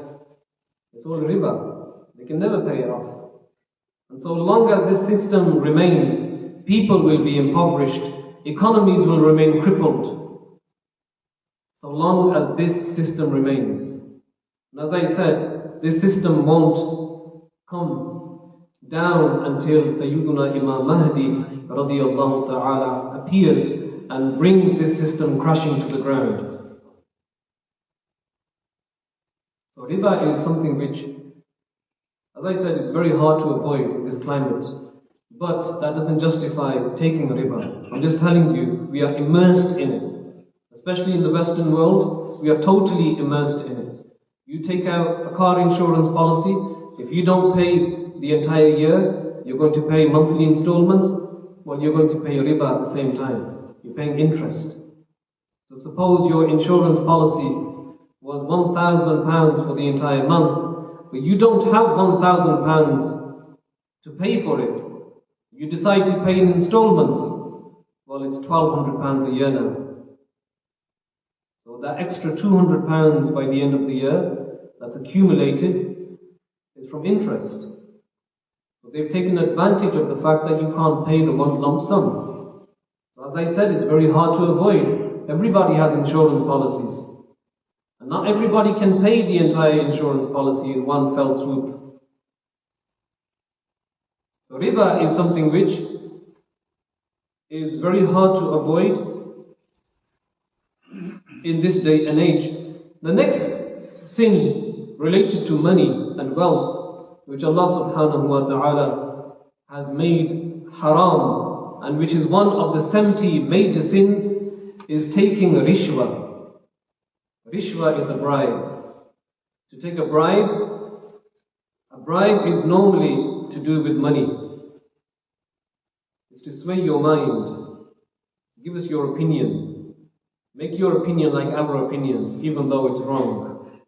It's all riba. They can never pay it off. And so long as this system remains, people will be impoverished, economies will remain crippled. So long as this system remains. And as I said, this system won't come down until Sayyiduna Imam Mahdi radiyallahu ta'ala appears and brings this system crashing to the ground. So riba is something which, as I said, it's very hard to avoid in this climate. But that doesn't justify taking riba. I'm just telling you, we are immersed in it. Especially in the Western world, we are totally immersed in it. You take out a car insurance policy, if you don't pay the entire year, you're going to pay monthly installments. well, you're going to pay riba at the same time. You're paying interest. So suppose your insurance policy was £1,000 for the entire month, but you don't have £1,000 to pay for it. You decide to pay in installments. Well, it's £1,200 a year now. So that extra £200 by the end of the year that's accumulated is from interest. So they've taken advantage of the fact that you can't pay the one lump sum. So as I said, it's very hard to avoid. Everybody has insurance policies. And not everybody can pay the entire insurance policy in one fell swoop. So riba is something which is very hard to avoid in this day and age. The next sin related to money and wealth, which Allah subhanahu wa ta'ala has made haram, and which is one of the 70 major sins, is taking rishwa. Rishwa is a bribe. To take a bribe is normally to do with money. It's to sway your mind. Give us your opinion. Make your opinion like our opinion, even though it's wrong.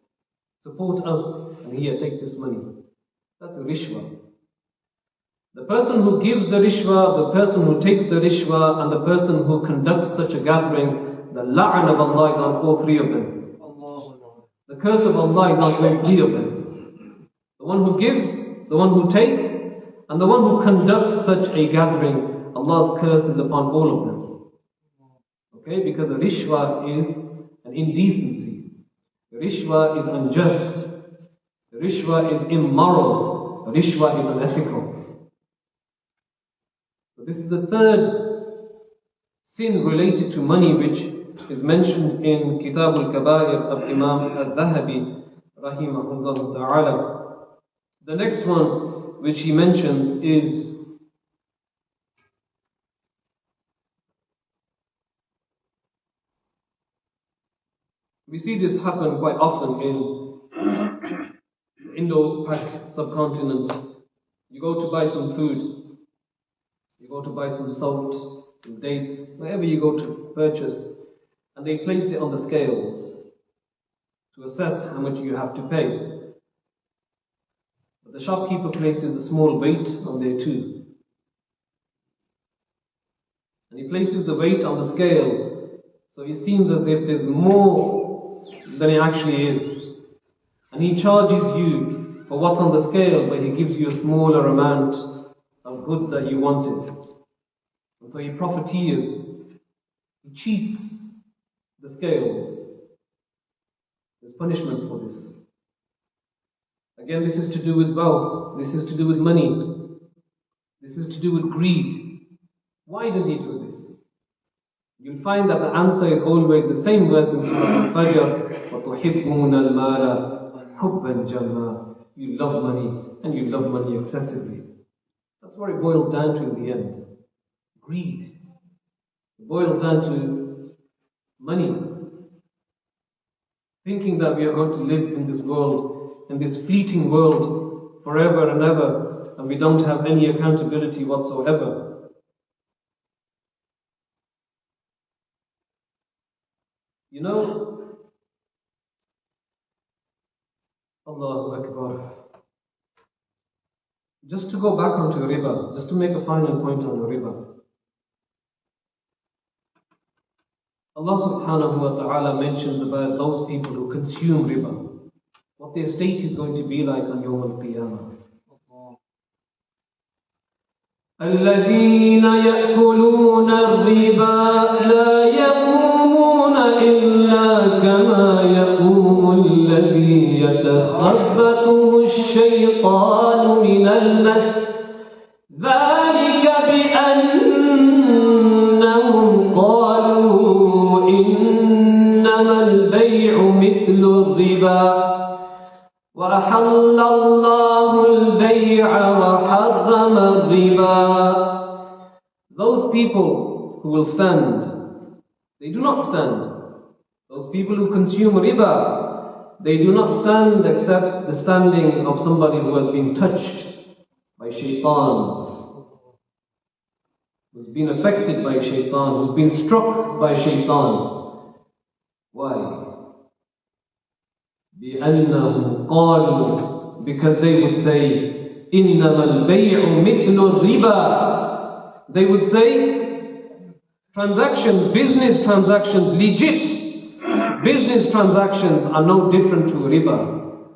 Support us, and here, take this money. That's a rishwa. The person who gives the rishwa, the person who takes the rishwa, and the person who conducts such a gathering, the la'an of Allah is on all three of them. The curse of Allah is on all three of them. The one who gives, the one who takes, and the one who conducts such a gathering, Allah's curse is upon all of them. Okay, because a rishwa is an indecency. A rishwa is unjust. A rishwa is immoral. A rishwa is unethical. So this is the third sin related to money, which is mentioned in Kitab al-Kabair of Imam al-Dhahabi rahimahullah ta'ala. The next one which he mentions is we see this happen quite often in the Indo-Pak subcontinent. You go to buy some food, you go to buy some salt, some dates, wherever you go to purchase, and they place it on the scales to assess how much you have to pay. But the shopkeeper places a small weight on there too. And he places the weight on the scale, so it seems as if there's more than it actually is. And he charges you for what's on the scale, but he gives you a smaller amount of goods that you wanted. And so he profiteers, he cheats the scales. There's punishment for this. Again, this is to do with wealth, this is to do with money, this is to do with greed. Why does he do this? You'll find that the answer is always the same verse in Surah Al-Fajr, وَتُحِبُّونَ الْمَالَ حُبًّا جَمًّا. You love money, and you love money excessively. That's what it boils down to in the end. Greed. It boils down to money. Thinking that we are going to live in this world, in this fleeting world, forever and ever, and we don't have any accountability whatsoever. You know, Allahu Akbar. Just to go back onto riba, just to make a final point on riba. Allah subhanahu wa ta'ala mentions about those people who consume riba, what their state is going to be like on Yawm al-Qiyamah. الذين يأكلون الربا لا يقومون إلا كما يقوم الذي يتخبطه الشيطان من المس ذلك بأنهم قالوا إنما البيع مثل الربا وأحل الله البيع وحرم الربا. Those people who will stand, they do not stand. Those people who consume riba, they do not stand except the standing of somebody who has been touched by shaitan. who's been affected by shaitan, who's been struck by shaitan. Why? بِأَنَّهُمْ قَالُوا, because they would say, إِنَّمَا الْبَيْعُ مِثْلُ الرِّبَى. They would say, transactions, business transactions, legit business transactions are no different to riba.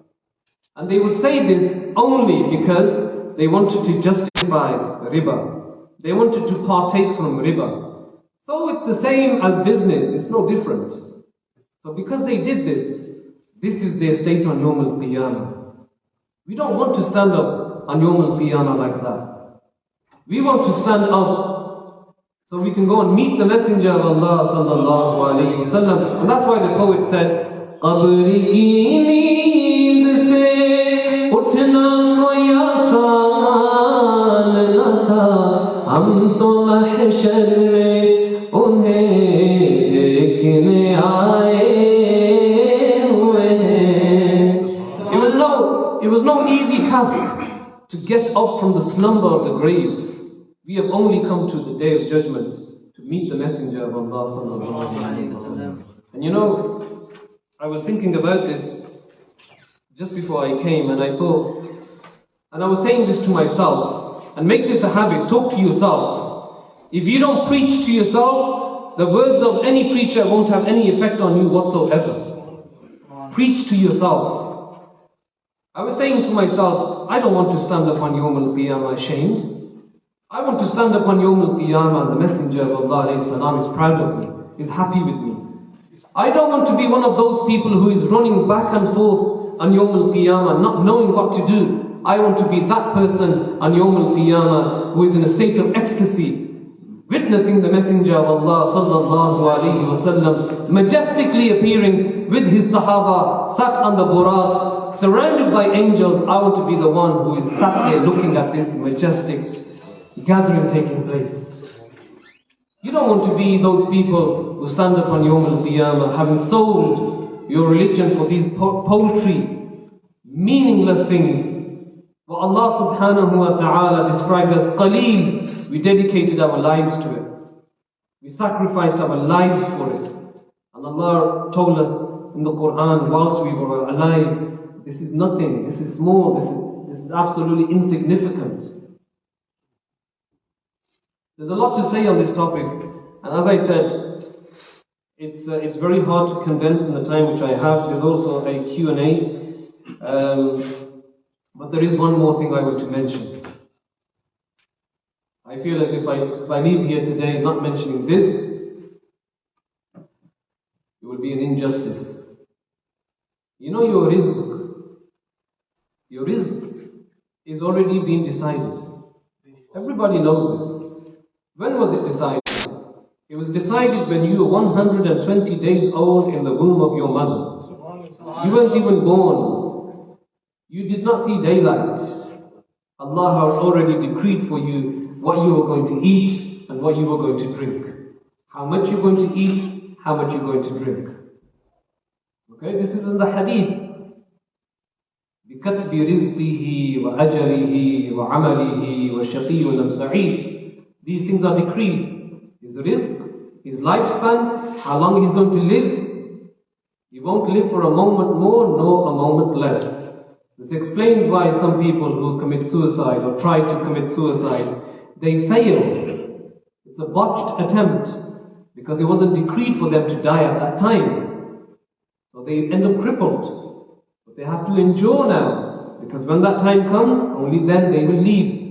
And they would say this only because they wanted to justify riba. They wanted to partake from riba. So it's the same as business, it's no different. So because they did this is their state on Yawm al-Qiyamah. We don't want to stand up on Yawm al-Qiyamah like that. We want to stand up so we can go and meet the Messenger of Allah sallallahu alayhi wa sallam. And that's why the poet said, قَبْرِ ki neend se uthna koi aasan na tha, hum to mahshar mein unhe dekhne aaye. It was no easy task to get up from the slumber of the grave. We have only come to the day of judgment to meet the Messenger of Allah sallallahu alaihi wasallam. And you know, I was thinking about this just before I came, and I thought, and I was saying this to myself, and make this a habit, talk to yourself. If you don't preach to yourself, the words of any preacher won't have any effect on you whatsoever. Preach to yourself. I was saying to myself, I don't want to stand up on Yawm al-Qiyamah ashamed. I want to stand up on Yawm al-Qiyamah and the Messenger of Allah alayhi salam is proud of me, is happy with me. I don't want to be one of those people who is running back and forth on Yawm al-Qiyamah, not knowing what to do. I want to be that person on Yawm al-Qiyamah who is in a state of ecstasy, witnessing the Messenger of Allah sallallahu alayhi wa sallam, majestically appearing with his Sahaba, sat on the Buraq, surrounded by angels. I want to be the one who is sat there looking at this majestic gathering taking place. You don't want to be those people who stand up on Yawm al-Qiyamah having sold your religion for these paltry, meaningless things. What Allah subhanahu wa ta'ala described as qaleel, we dedicated our lives to it. We sacrificed our lives for it. And Allah told us in the Quran, whilst we were alive, this is nothing, this is small, this is absolutely insignificant. There's a lot to say on this topic, and as I said, it's very hard to condense in the time which I have. There's also a Q&A, but there is one more thing I want to mention. I feel as if I leave here today not mentioning this, it will be an injustice. You know, your rizq is already been decided. Everybody knows this. When was it decided? It was decided when you were 120 days old in the womb of your mother. You weren't even born. You did not see daylight. Allah had already decreed for you what you were going to eat and what you were going to drink. How much you're going to eat, how much you're going to drink. Okay, this is in the hadith. بِكَتْبِ رِزْقِهِ وَأَجَلِهِ وَعَمَلِهِ وَشَقِيٌّ أَمْ سَعِيدٌ. These things are decreed. His rizq, his lifespan, how long he's going to live. He won't live for a moment more nor a moment less. This explains why some people who commit suicide or try to commit suicide, they fail. It's a botched attempt because it wasn't decreed for them to die at that time. So they end up crippled. But they have to endure now, because when that time comes, only then they will leave.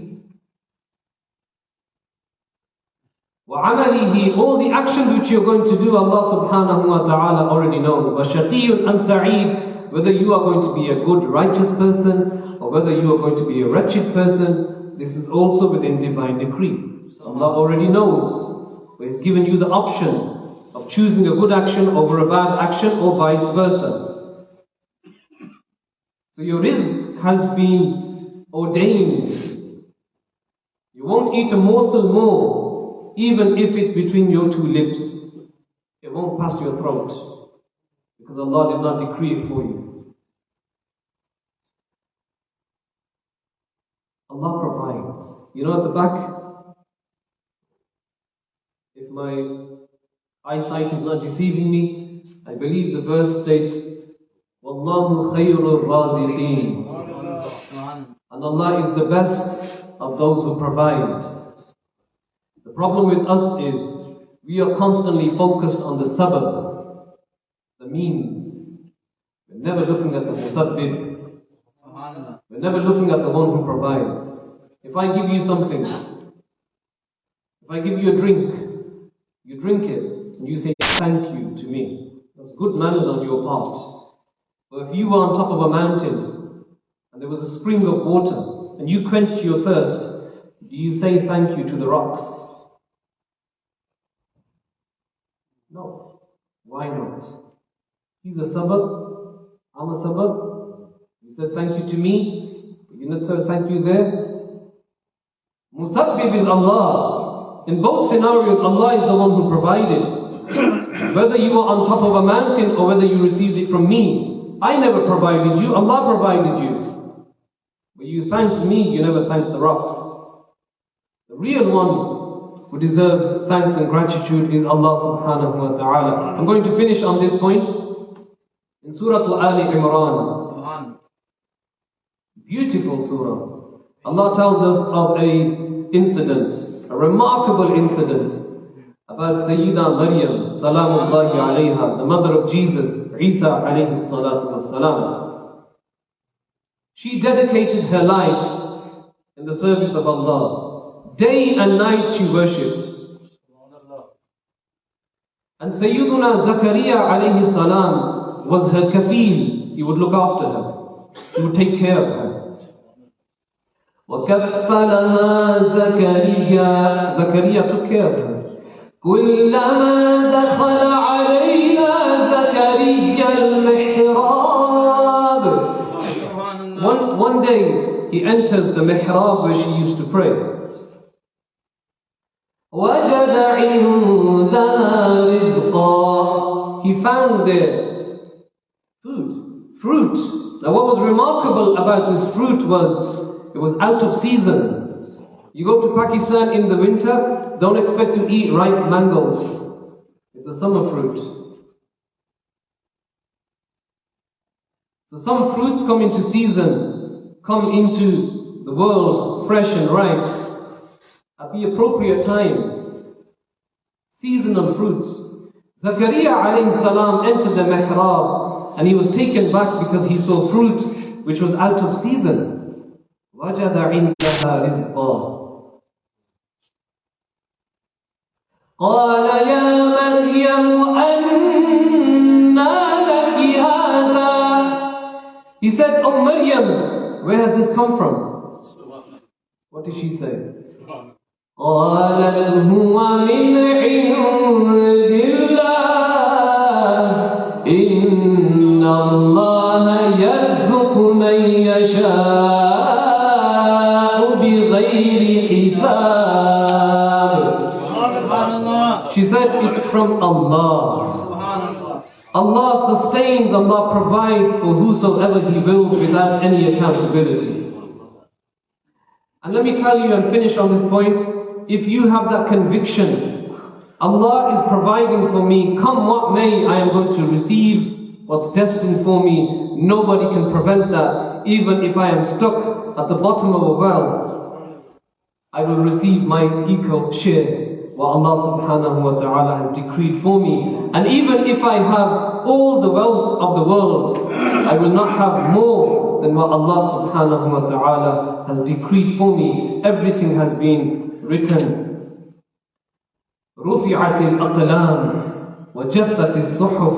وَعَمَلِهِ, all the actions which you're going to do, Allah subhanahu wa ta'ala already knows. وَشَقِيٌّ أَمْ سَعِيدٌ, whether you are going to be a good, righteous person, or whether you are going to be a wretched person, this is also within divine decree. Allah already knows. But He's given you the option of choosing a good action over a bad action, or vice versa. So your rizq has been ordained. You won't eat a morsel more, even if it's between your two lips. It won't pass your throat, because Allah did not decree it for you. Allah provides. You know, at the back, my eyesight is not deceiving me, I believe the verse states, Wallahu khayrul raziqeen. And Allah is the best of those who provide. The problem with us is, we are constantly focused on the sabab, the means. We're never looking at the musabbib. We're never looking at the one who provides. If I give you something, if I give you a drink, you drink it, and you say thank you to me. That's good manners on your part. But if you were on top of a mountain, and there was a spring of water, and you quenched your thirst, do you say thank you to the rocks? No. Why not? He's a sabab, I'm a sabab. You said thank you to me, but you didn't say thank you there. Musabbib is Allah. In both scenarios, Allah is the one who provided. Whether you were on top of a mountain or whether you received it from me, I never provided you, Allah provided you. But you thanked me, you never thanked the rocks. The real one who deserves thanks and gratitude is Allah subhanahu wa ta'ala. I'm going to finish on this point. In Surah Al Imran, beautiful surah, Allah tells us of an incident, a remarkable incident about Sayyida Maryam, salamullahi alayha, the mother of Jesus, Isa alayhi salatu wassalam. She dedicated her life in the service of Allah. Day and night she worshipped. And Sayyiduna Zakaria alayhi salam was her kafil. He would look after her. He would take care of her. وَكَفَّلَهَا زَكَرِيَّا Zakaria took care of her. كُلَّمَا دَخَلَ عَلَيْهَا زَكَرِيَّا الْمِحْرَابِ One day he enters the mihrab where she used to pray. وَجَدَ عِنْدَهَا رِزْقًا He found there fruit. Now what was remarkable about this fruit was it was out of season. You go to Pakistan in the winter, don't expect to eat ripe mangoes. It's a summer fruit. So some fruits come into season, come into the world fresh and ripe at the appropriate time. Seasonal fruits. Zakaria alayhi salam entered the mihrab and he was taken back because he saw fruit which was out of season. وَجَدَ عِنْدَهَا رِزْقًا قَالَ يَا مَرْيَمُ أَنَّى لَكِ هَذَا He said, Oh Maryam, where has this come from? What did she say? قَالَتْ هُوَ مِنْ عِنْدِ اللَّهِ إِنَّ اللَّهَ يَرْزُقُ مَنْ يَشَاءُ She said, it's from Allah. Allah sustains, Allah provides for whosoever He wills without any accountability. And let me tell you and finish on this point, if you have that conviction, Allah is providing for me, come what may, I am going to receive what's destined for me. Nobody can prevent that. Even if I am stuck at the bottom of a well, I will receive my equal share, what Allah subhanahu wa ta'ala has decreed for me. And even if I have all the wealth of the world, I will not have more than what Allah subhanahu wa ta'ala has decreed for me. Everything has been written. رُفِعَتِ الْأَقْلَامِ وَجَفَّتِ الصُّحُفِ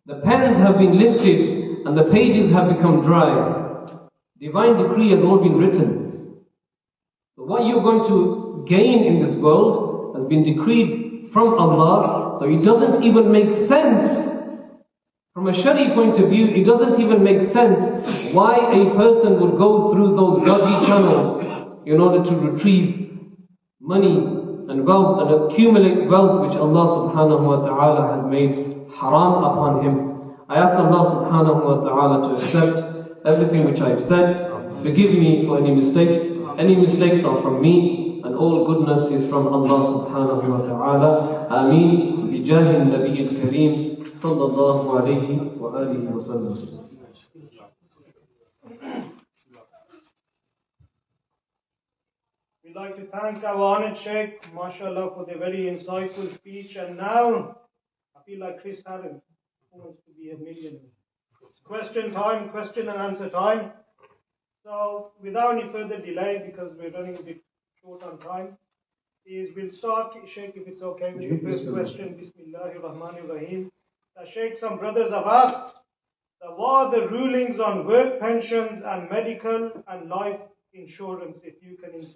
The pens have been lifted and the pages have become dry. Divine decree has all been written. So what you're going to gain in this world has been decreed from Allah, so it doesn't even make sense. From a Shari point of view, it doesn't even make sense why a person would go through those dodgy channels in order to retrieve money and wealth and accumulate wealth which Allah subhanahu wa ta'ala has made haram upon him. I ask Allah subhanahu wa ta'ala to accept everything which I have said. Forgive me for any mistakes. Any mistakes are from me, and and all goodness is from Allah subhanahu wa ta'ala. Ameen. Bijah al-Nabi al-Kareem sallallahu alayhi wa alihi wa sallam. We'd like to thank our honored Shaykh, mashallah, for the very insightful speech. And now, I feel like Chris Haram, who wants to be a millionaire. It's question time, question and answer time. So, without any further delay, because we're running a bit short on time, we'll start, Shaykh, if it's okay with the first question. Bismillahir Rahmanir Rahim. Shaykh, some brothers have asked, what are the rulings on work pensions and medical and life insurance? If you can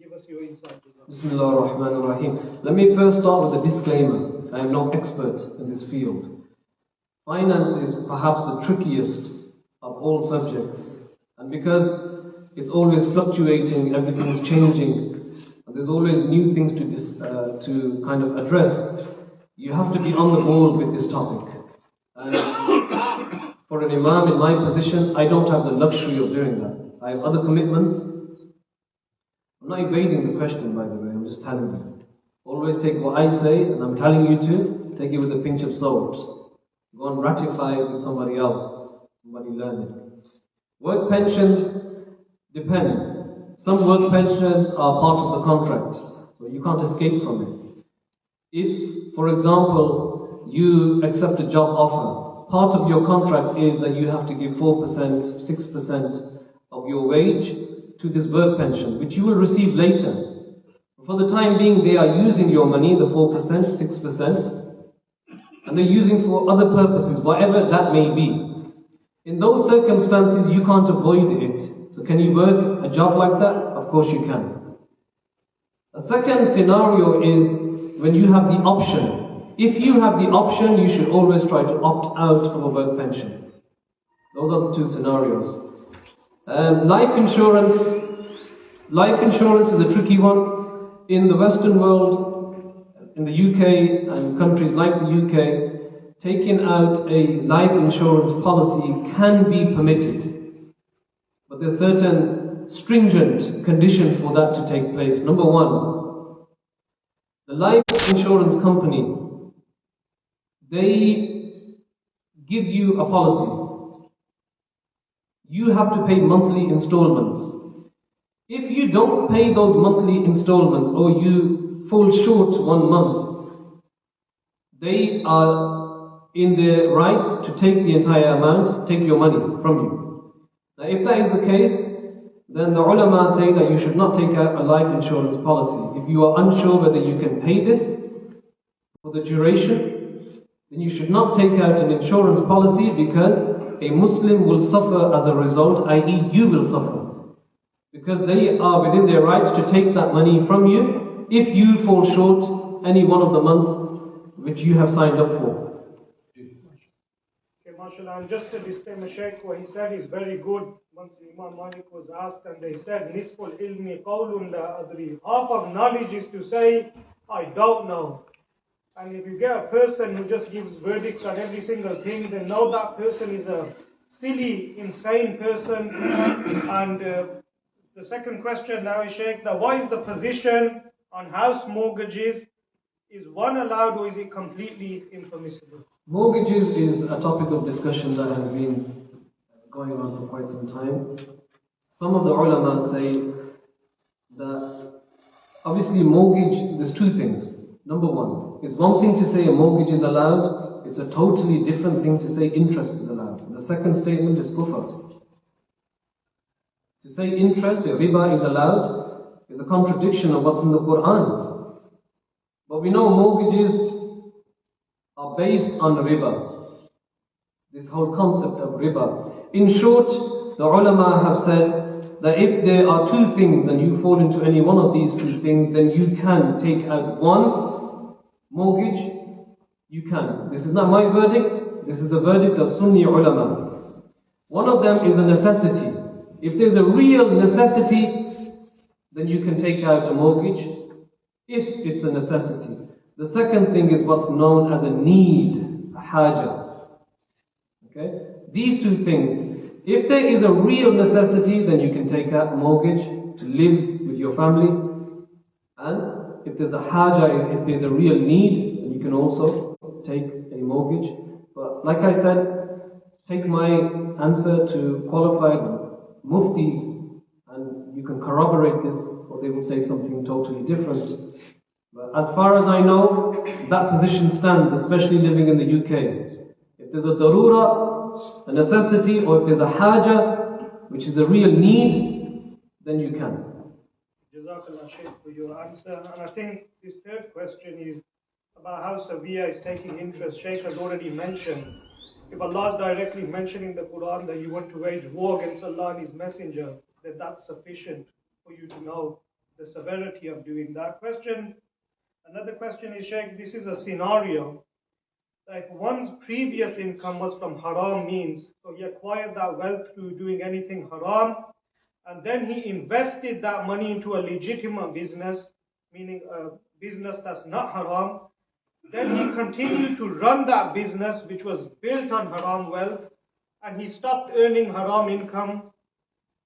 give us your insight. Bismillah ar-Rahman ar-Rahim. Let me first start with a disclaimer. I am no expert in this field. Finance is perhaps the trickiest of all subjects. And because it's always fluctuating, everything is changing, and there's always new things to kind of address, you have to be on the ball with this topic. And for an imam in my position, I don't have the luxury of doing that. I have other commitments. I'm not evading the question, by the way, I'm just telling you. Always take what I say, and I'm telling you to take it with a pinch of salt. Go and ratify it with somebody else, somebody learned. Work pensions depends. Some work pensions are part of the contract, so you can't escape from it. If, for example, you accept a job offer, part of your contract is that you have to give 4%, 6% of your wage to this work pension, which you will receive later. For the time being, they are using your money, the 4%, 6%, and they're using for other purposes, whatever that may be. In those circumstances, you can't avoid it. So can you work a job like that? Of course you can. A second scenario is when you have the option. If you have the option, you should always try to opt out of a work pension. Those are the two scenarios. Life insurance is a tricky one. In the Western world, in the UK and countries like the UK, taking out a life insurance policy can be permitted. But there are certain stringent conditions for that to take place. Number one, the life insurance company, they give you a policy. You have to pay monthly installments. If you don't pay those monthly installments or you fall short 1 month, they are in their rights to take the entire amount, take your money from you. Now if that is the case, then the ulama say that you should not take out a life insurance policy. If you are unsure whether you can pay this for the duration, then you should not take out an insurance policy, because a Muslim will suffer as a result, i.e. you will suffer. Because they are within their rights to take that money from you if you fall short any one of the months which you have signed up for. Okay, mashallah, and just a disclaimer, Shaykh, what he said is very good. Once Imam Malik was asked and they said, Nisful ilmi qawlun la adri. Half of knowledge is to say, I don't know. And if you get a person who just gives verdicts on every single thing, then know that person is a silly, insane person. And the second question now is, Shaykh, that what is the position on house mortgages? Is one allowed or is it completely impermissible? Mortgages is a topic of discussion that has been going on for quite some time. Some of the ulama say that obviously mortgage, there's two things. Number one, it's one thing to say a mortgage is allowed, it's a totally different thing to say interest is allowed. And the second statement is kufr. To say interest, riba is allowed, is a contradiction of what's in the Quran. But we know mortgages are based on riba. This whole concept of riba. In short, the ulama have said that if there are two things and you fall into any one of these two things, then you can take out one mortgage, you can. This is not my verdict, this is the verdict of Sunni ulama. One of them is a necessity. If there's a real necessity, then you can take out a mortgage, if it's a necessity. The second thing is what's known as a need, a haja. Okay? These two things. If there is a real necessity, then you can take out a mortgage to live with your family. And if there's a haja, if there's a real need, then you can also take a mortgage. But like I said, take my answer to qualified muftis, and you can corroborate this, or they will say something totally different. But as far as I know, that position stands, especially living in the UK. If there's a darura, a necessity, or if there's a haja, which is a real need, then you can. Jazakallah Shaykh for your answer. And I think this third question is about how Saviya is taking interest. Shaykh has already mentioned, if Allah is directly mentioning in the Quran that you want to wage war against Allah and His Messenger, then that's sufficient for you to know the severity of doing that. Another question is, Shaykh, this is a scenario that if one's previous income was from haram means, so he acquired that wealth through doing anything haram, and then he invested that money into a legitimate business, meaning a business that's not haram, then he continued to run that business which was built on haram wealth, and he stopped earning haram income,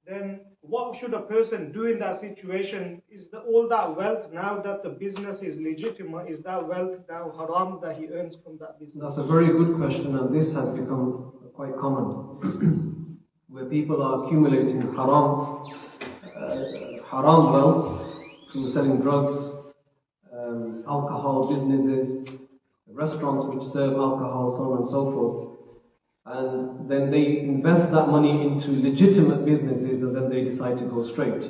then what should a person do in that situation? Is all that wealth, now that the business is legitimate, is that wealth now haram that he earns from that business? That's a very good question, and this has become quite common, where people are accumulating haram wealth through selling drugs, alcohol businesses, restaurants which serve alcohol, so on and so forth. And then they invest that money into legitimate businesses, and then they decide to go straight.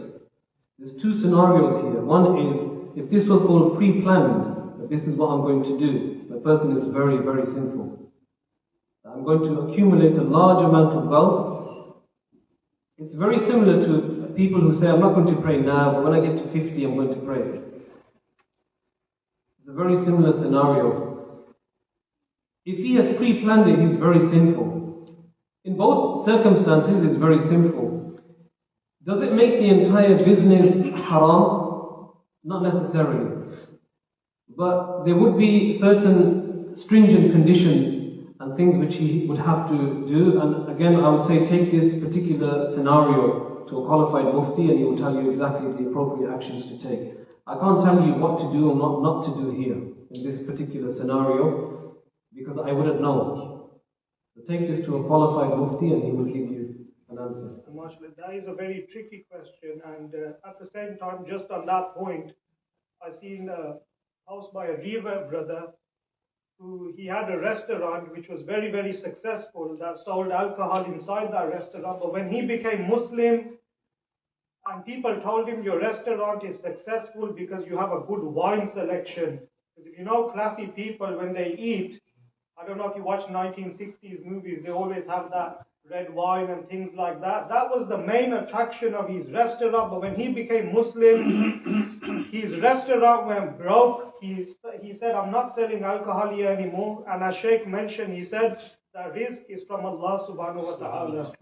There's two scenarios here. One is, if this was all pre-planned, that this is what I'm going to do, the person is very, very sinful. I'm going to accumulate a large amount of wealth. It's very similar to people who say, I'm not going to pray now, but when I get to 50, I'm going to pray. It's a very similar scenario. If he has pre-planned it, he's very sinful. In both circumstances, it's very sinful. Does it make the entire business haram? Not necessarily. But there would be certain stringent conditions and things which he would have to do. And again, I would say take this particular scenario to a qualified mufti, and he will tell you exactly the appropriate actions to take. I can't tell you what to do or not to do here in this particular scenario, because I wouldn't know. So take this to a qualified mufti and he will give you an answer. That is a very tricky question, and at the same time, just on that point, I seen a house by a River brother who he had a restaurant which was very, very successful that sold alcohol inside that restaurant. But when he became Muslim and people told him your restaurant is successful because you have a good wine selection. Because if you know classy people, when they eat, I don't know if you watch 1960s movies, they always have that red wine and things like that. That was the main attraction of his restaurant. But when he became Muslim, his restaurant went broke. He said, I'm not selling alcohol here anymore. And as Shaykh mentioned, he said, the risk is from Allah subhanahu wa ta'ala.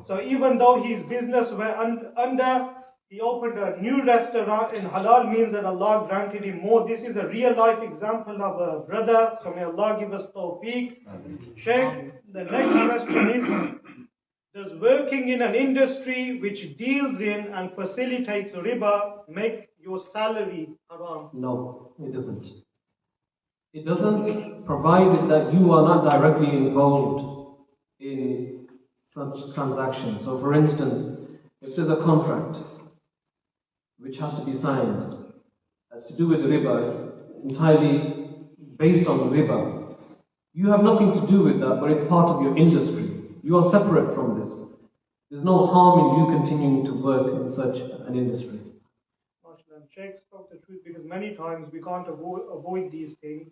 So even though his business went under, he opened a new restaurant in halal means that Allah granted him more. This is a real life example of a brother. So may Allah give us tawfiq. Shaykh, the next question is, does working in an industry which deals in and facilitates riba make your salary haram? No, it doesn't. It doesn't, provided that you are not directly involved in such transactions. So for instance, if there's a contract which has to be signed, has to do with riba, entirely based on riba, you have nothing to do with that, but it's part of your industry. You are separate from this. There's no harm in you continuing to work in such an industry. Shaykh spoke the truth, because many times we can't avoid these things.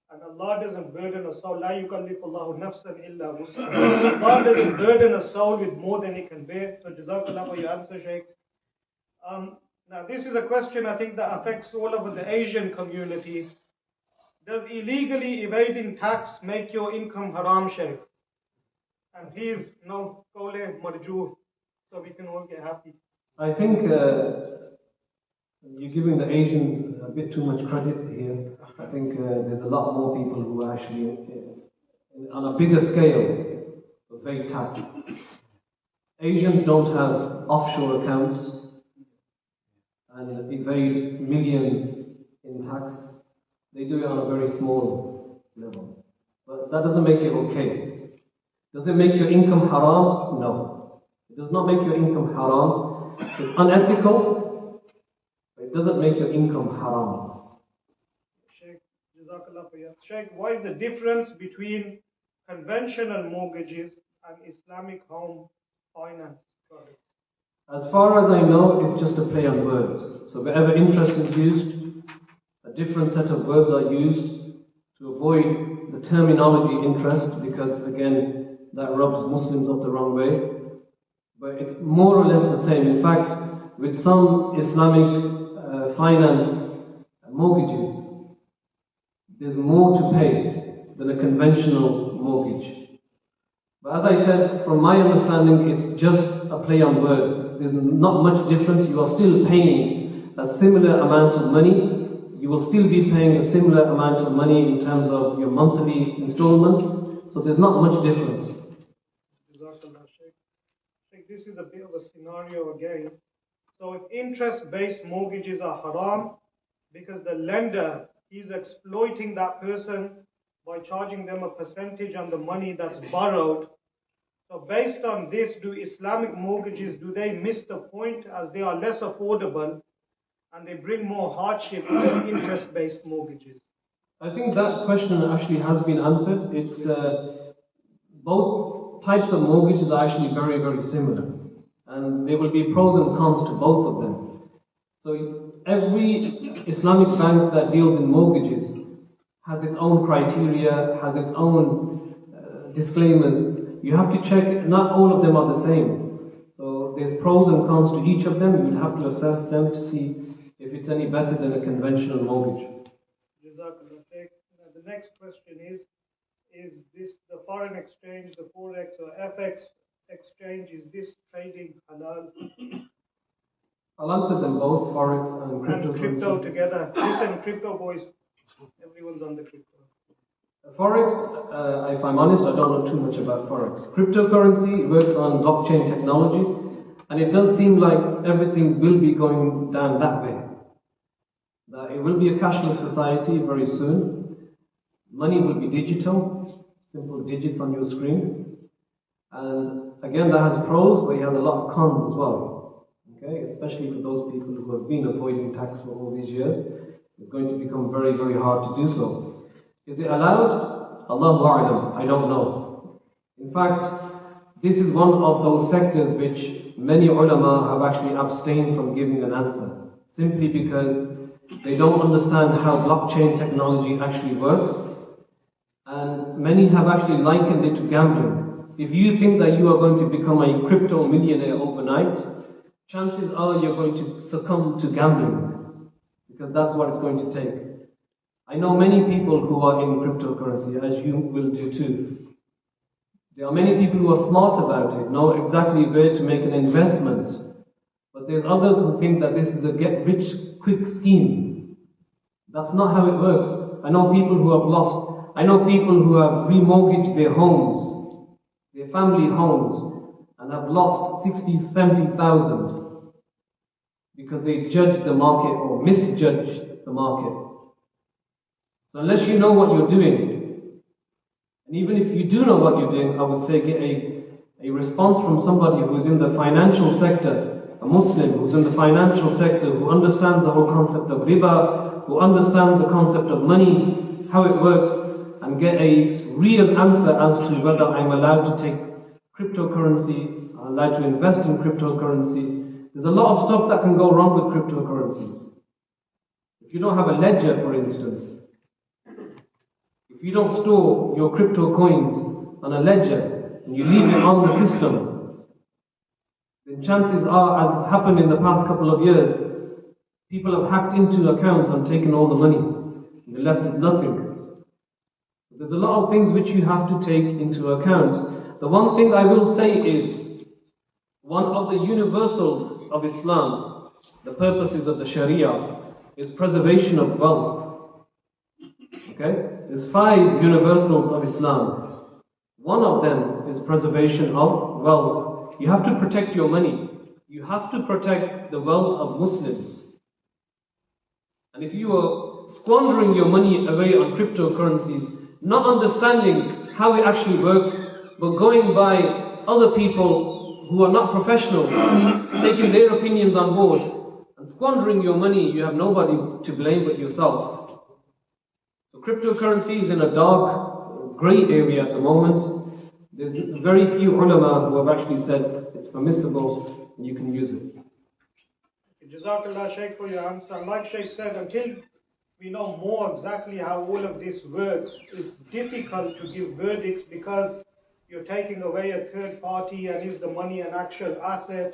And Allah doesn't burden a soul. لا يكلف الله نفسا إلا وسعها. Allah doesn't burden a soul with more than He can bear. So Jazakallah for your answer, Shaykh. Now this is a question I think that affects all over the Asian community. Does illegally evading tax make your income haram, Shaykh? And please, no kole marju, so we can all get happy. I think you're giving the Asians a bit too much credit here. I think there's a lot more people who are actually, on a bigger scale, evade tax. Asians don't have offshore accounts and evade millions in tax. They do it on a very small level. But that doesn't make it okay. Does it make your income haram? No. It does not make your income haram. It's unethical, but it doesn't make your income haram. Shaykh, Jazakallah khair. Shaykh, what is the difference between conventional mortgages and Islamic home finance products? As far as I know, it's just a play on words. So wherever interest is used, a different set of words are used to avoid the terminology interest, because again, that rubs Muslims up the wrong way. But it's more or less the same. In fact, with some Islamic finance mortgages, there's more to pay than a conventional mortgage. But as I said, from my understanding, it's just a play on words. There's not much difference. You are still paying a similar amount of money. You will still be paying a similar amount of money in terms of your monthly installments. So there's not much difference. Sheikh, this is a bit of a scenario again. So if interest-based mortgages are haram because the lender is exploiting that person by charging them a percentage on the money that's borrowed. So based on this, do Islamic mortgages, do they miss the point as they are less affordable and they bring more hardship than interest-based mortgages? I think that question actually has been answered. It's both types of mortgages are actually very, very similar. And there will be pros and cons to both of them. So every Islamic bank that deals in mortgages has its own criteria, has its own disclaimers. You have to check, not all of them are the same. So there's pros and cons to each of them. You would have to assess them to see if it's any better than a conventional mortgage. The next question is this the foreign exchange, the Forex or FX exchange, is this trading halal? I'll answer them both, Forex and crypto. And crypto together. Listen, crypto boys, everyone's on the crypto. Forex, if I'm honest, I don't know too much about Forex. Cryptocurrency works on blockchain technology, and it does seem like everything will be going down that way. That it will be a cashless society very soon. Money will be digital, simple digits on your screen. And again, that has pros, but it has a lot of cons as well. Okay, especially for those people who have been avoiding tax for all these years. It's going to become very, very hard to do so. Is it allowed? Allahu A'lam, I don't know. In fact, this is one of those sectors which many ulama have actually abstained from giving an answer, simply because they don't understand how blockchain technology actually works. And many have actually likened it to gambling. If you think that you are going to become a crypto millionaire overnight, chances are you're going to succumb to gambling, because that's what it's going to take. I know many people who are in cryptocurrency, as you will do too. There are many people who are smart about it, know exactly where to make an investment. But there's others who think that this is a get-rich-quick scheme. That's not how it works. I know people who have lost. I know people who have remortgaged their homes, their family homes, and have lost 60,000, 70,000 because they judged the market or misjudged the market. So unless you know what you're doing, and even if you do know what you're doing, I would say get a response from somebody who's in the financial sector, a Muslim who's in the financial sector, who understands the whole concept of riba, who understands the concept of money, how it works, and get a real answer as to whether I'm allowed to take cryptocurrency, I'm allowed to invest in cryptocurrency. There's a lot of stuff that can go wrong with cryptocurrencies. If you don't have a ledger, for instance, if you don't store your crypto coins on a ledger and you leave it on the system, then chances are, as has happened in the past couple of years, people have hacked into accounts and taken all the money, and they're left with nothing. There's a lot of things which you have to take into account. The one thing I will say is, one of the universals of Islam, the purposes of the Sharia, is preservation of wealth. Okay? There's 5 universals of Islam. One of them is preservation of wealth. You have to protect your money. You have to protect the wealth of Muslims. And if you are squandering your money away on cryptocurrencies, not understanding how it actually works, but going by other people who are not professionals, taking their opinions on board, and squandering your money, you have nobody to blame but yourself. So cryptocurrency is in a dark, grey area at the moment. There's very few ulama who have actually said it's permissible and you can use it. Jazakallah Shaykh for your answer. Like Shaykh said, until we know more exactly how all of this works, it's difficult to give verdicts because you're taking away a third party, and is the money an actual asset?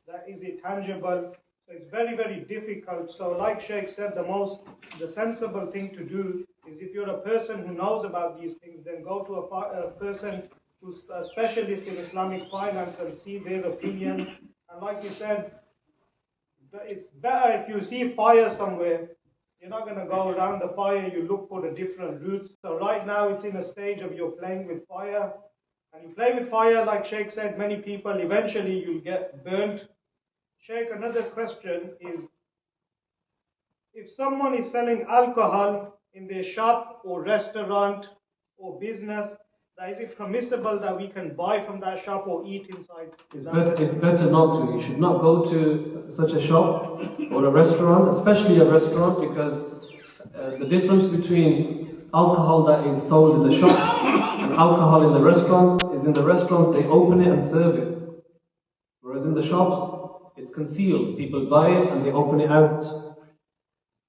That is it tangible? So it's very, very difficult. So like Shaykh said, the sensible thing to do is, if you're a person who knows about these things, then go to a person who's a specialist in Islamic finance and see their opinion. And like you said, it's better if you see fire somewhere, you're not going to go around the fire, you look for the different routes. So right now it's in a stage of you're playing with fire. And you play with fire, like Shaykh said, many people, eventually you'll get burnt. Shaykh, another question is, if someone is selling alcohol in their shop or restaurant or business, is it permissible that we can buy from that shop or eat inside? It's better not to. You should not go to such a shop or a restaurant, especially a restaurant, because the difference between alcohol that is sold in the shops and alcohol in the restaurants is, in the restaurants they open it and serve it. Whereas in the shops, it's concealed. People buy it and they open it out.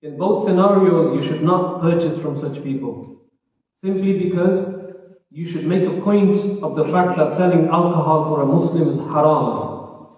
In both scenarios, you should not purchase from such people, simply because you should make a point of the fact that selling alcohol for a Muslim is haram.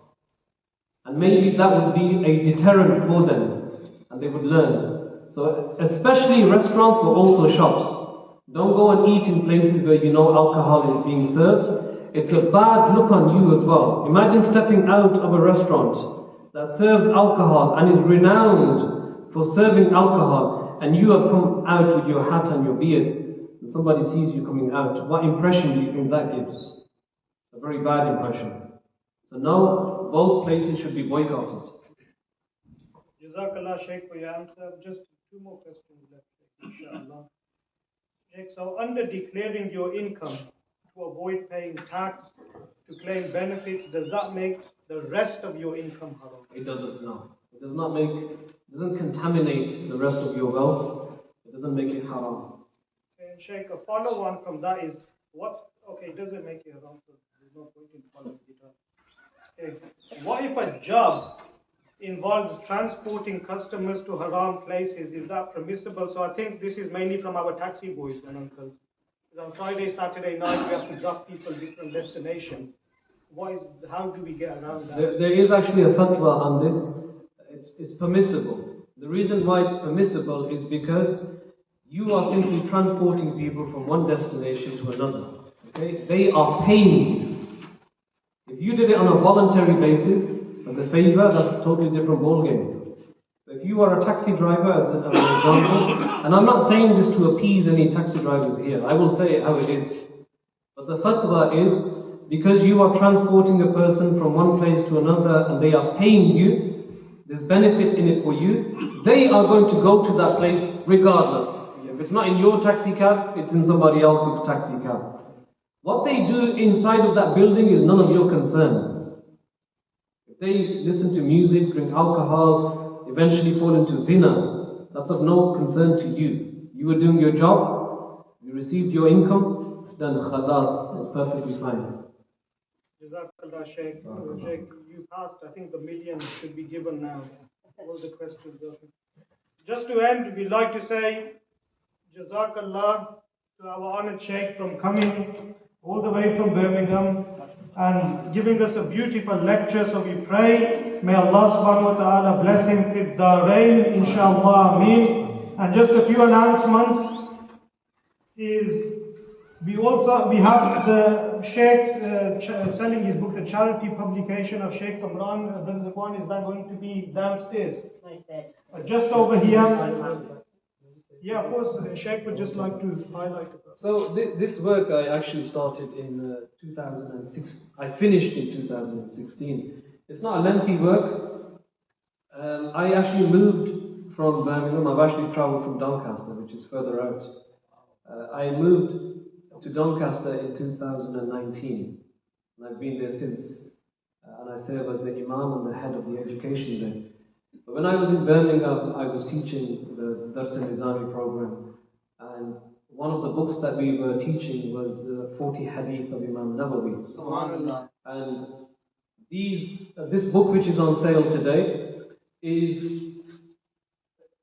And maybe that would be a deterrent for them, and they would learn. So especially restaurants, but also shops. Don't go and eat in places where you know alcohol is being served. It's a bad look on you as well. Imagine stepping out of a restaurant that serves alcohol and is renowned for serving alcohol, and you have come out with your hat and your beard, and somebody sees you coming out. What impression do you think that gives? A very bad impression. So no, both places should be boycotted. Jazakallah Shaykh for your answer. Just two more questions left, inshallah. Shaykh, so under declaring your income to avoid paying tax, to claim benefits, does that make the rest of your income haram? It doesn't, no. It doesn't contaminate the rest of your wealth. It doesn't make it haram. And Shaykh, a follow-on from that is, it doesn't make it haram, so there's no point in following it up. Okay. What if a job involves transporting customers to haram places? Is that permissible? So I think this is mainly from our taxi boys and uncles. On Friday, Saturday night, we have to drop people different destinations. How do we get around that? There is actually a fatwa on this. It's permissible. The reason why it's permissible is because you are simply transporting people from one destination to another. Okay? They are paying you. If you did it on a voluntary basis, as a favor, that's a totally different ballgame. If you are a taxi driver, as an example, and I'm not saying this to appease any taxi drivers here, I will say it how it is. But the fatwa is, because you are transporting a person from one place to another and they are paying you, there's benefit in it for you, they are going to go to that place regardless. If it's not in your taxi cab, it's in somebody else's taxi cab. What they do inside of that building is none of your concern. If they listen to music, drink alcohol, eventually fall into zina, that's of no concern to you. You were doing your job, you received your income, then khalas, it's perfectly fine. Jazakallah Shaykh. Shaykh, you passed, I think the million should be given now. All the questions are. Just to end, we'd like to say Jazakallah to our honored Shaykh from coming all the way from Birmingham and giving us a beautiful lecture. So we pray, may Allah subhanahu wa ta'ala bless him fid darain, inshallah, ameen. And just a few announcements is we have the Shaykh selling his book, the charity publication of Shaykh Kamran. The one is that going to be downstairs? Just over here. Yeah, of course, the Shaykh would just like to highlight it. So this work I actually started in 2006. I finished in 2016. It's not a lengthy work. I actually moved from Birmingham. I've actually travelled from Doncaster, which is further out. I moved to Doncaster in 2019, and I've been there since. And I serve as the Imam and the head of the education there. But when I was in Birmingham, I was teaching the Dars al-Nizami program, and one of the books that we were teaching was the 40 Hadith of Imam Nawawi. Subhanallah. And this book, which is on sale today,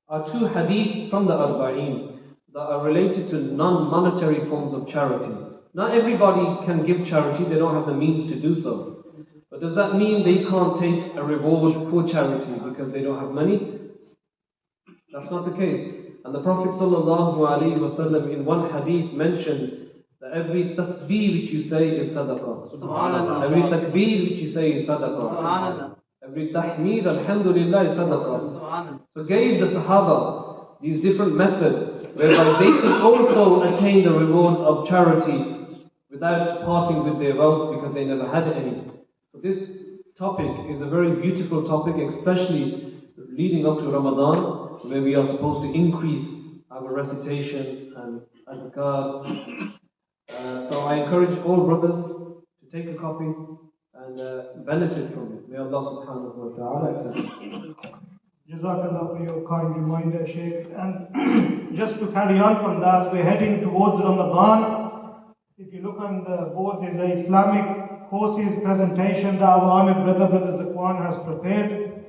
are 2 Hadith from the Arba'een that are related to non-monetary forms of charity. Not everybody can give charity; they don't have the means to do so. But does that mean they can't take a reward for charity because they don't have money? That's not the case. And the Prophet ﷺ in one hadith mentioned that every tasbih which you say is sadaqah. Subhanallah. Every takbir which you say is sadaqah. Subhanallah. Every tahmeed, alhamdulillah, is sadaqah. Subhanallah. So gave the Sahaba these different methods whereby they could also attain the reward of charity without parting with their wealth because they never had any. So this topic is a very beautiful topic, especially leading up to Ramadan, where we are supposed to increase our recitation and adhkar. So I encourage all brothers to take a copy and benefit from it. May Allah subhanahu wa ta'ala accept it. Jazakallah for your kind reminder, Shaykh. And just to carry on from that, we're heading towards Ramadan. If you look on the board, there's an Islamic courses presentation that our honored brother Zakwan has prepared.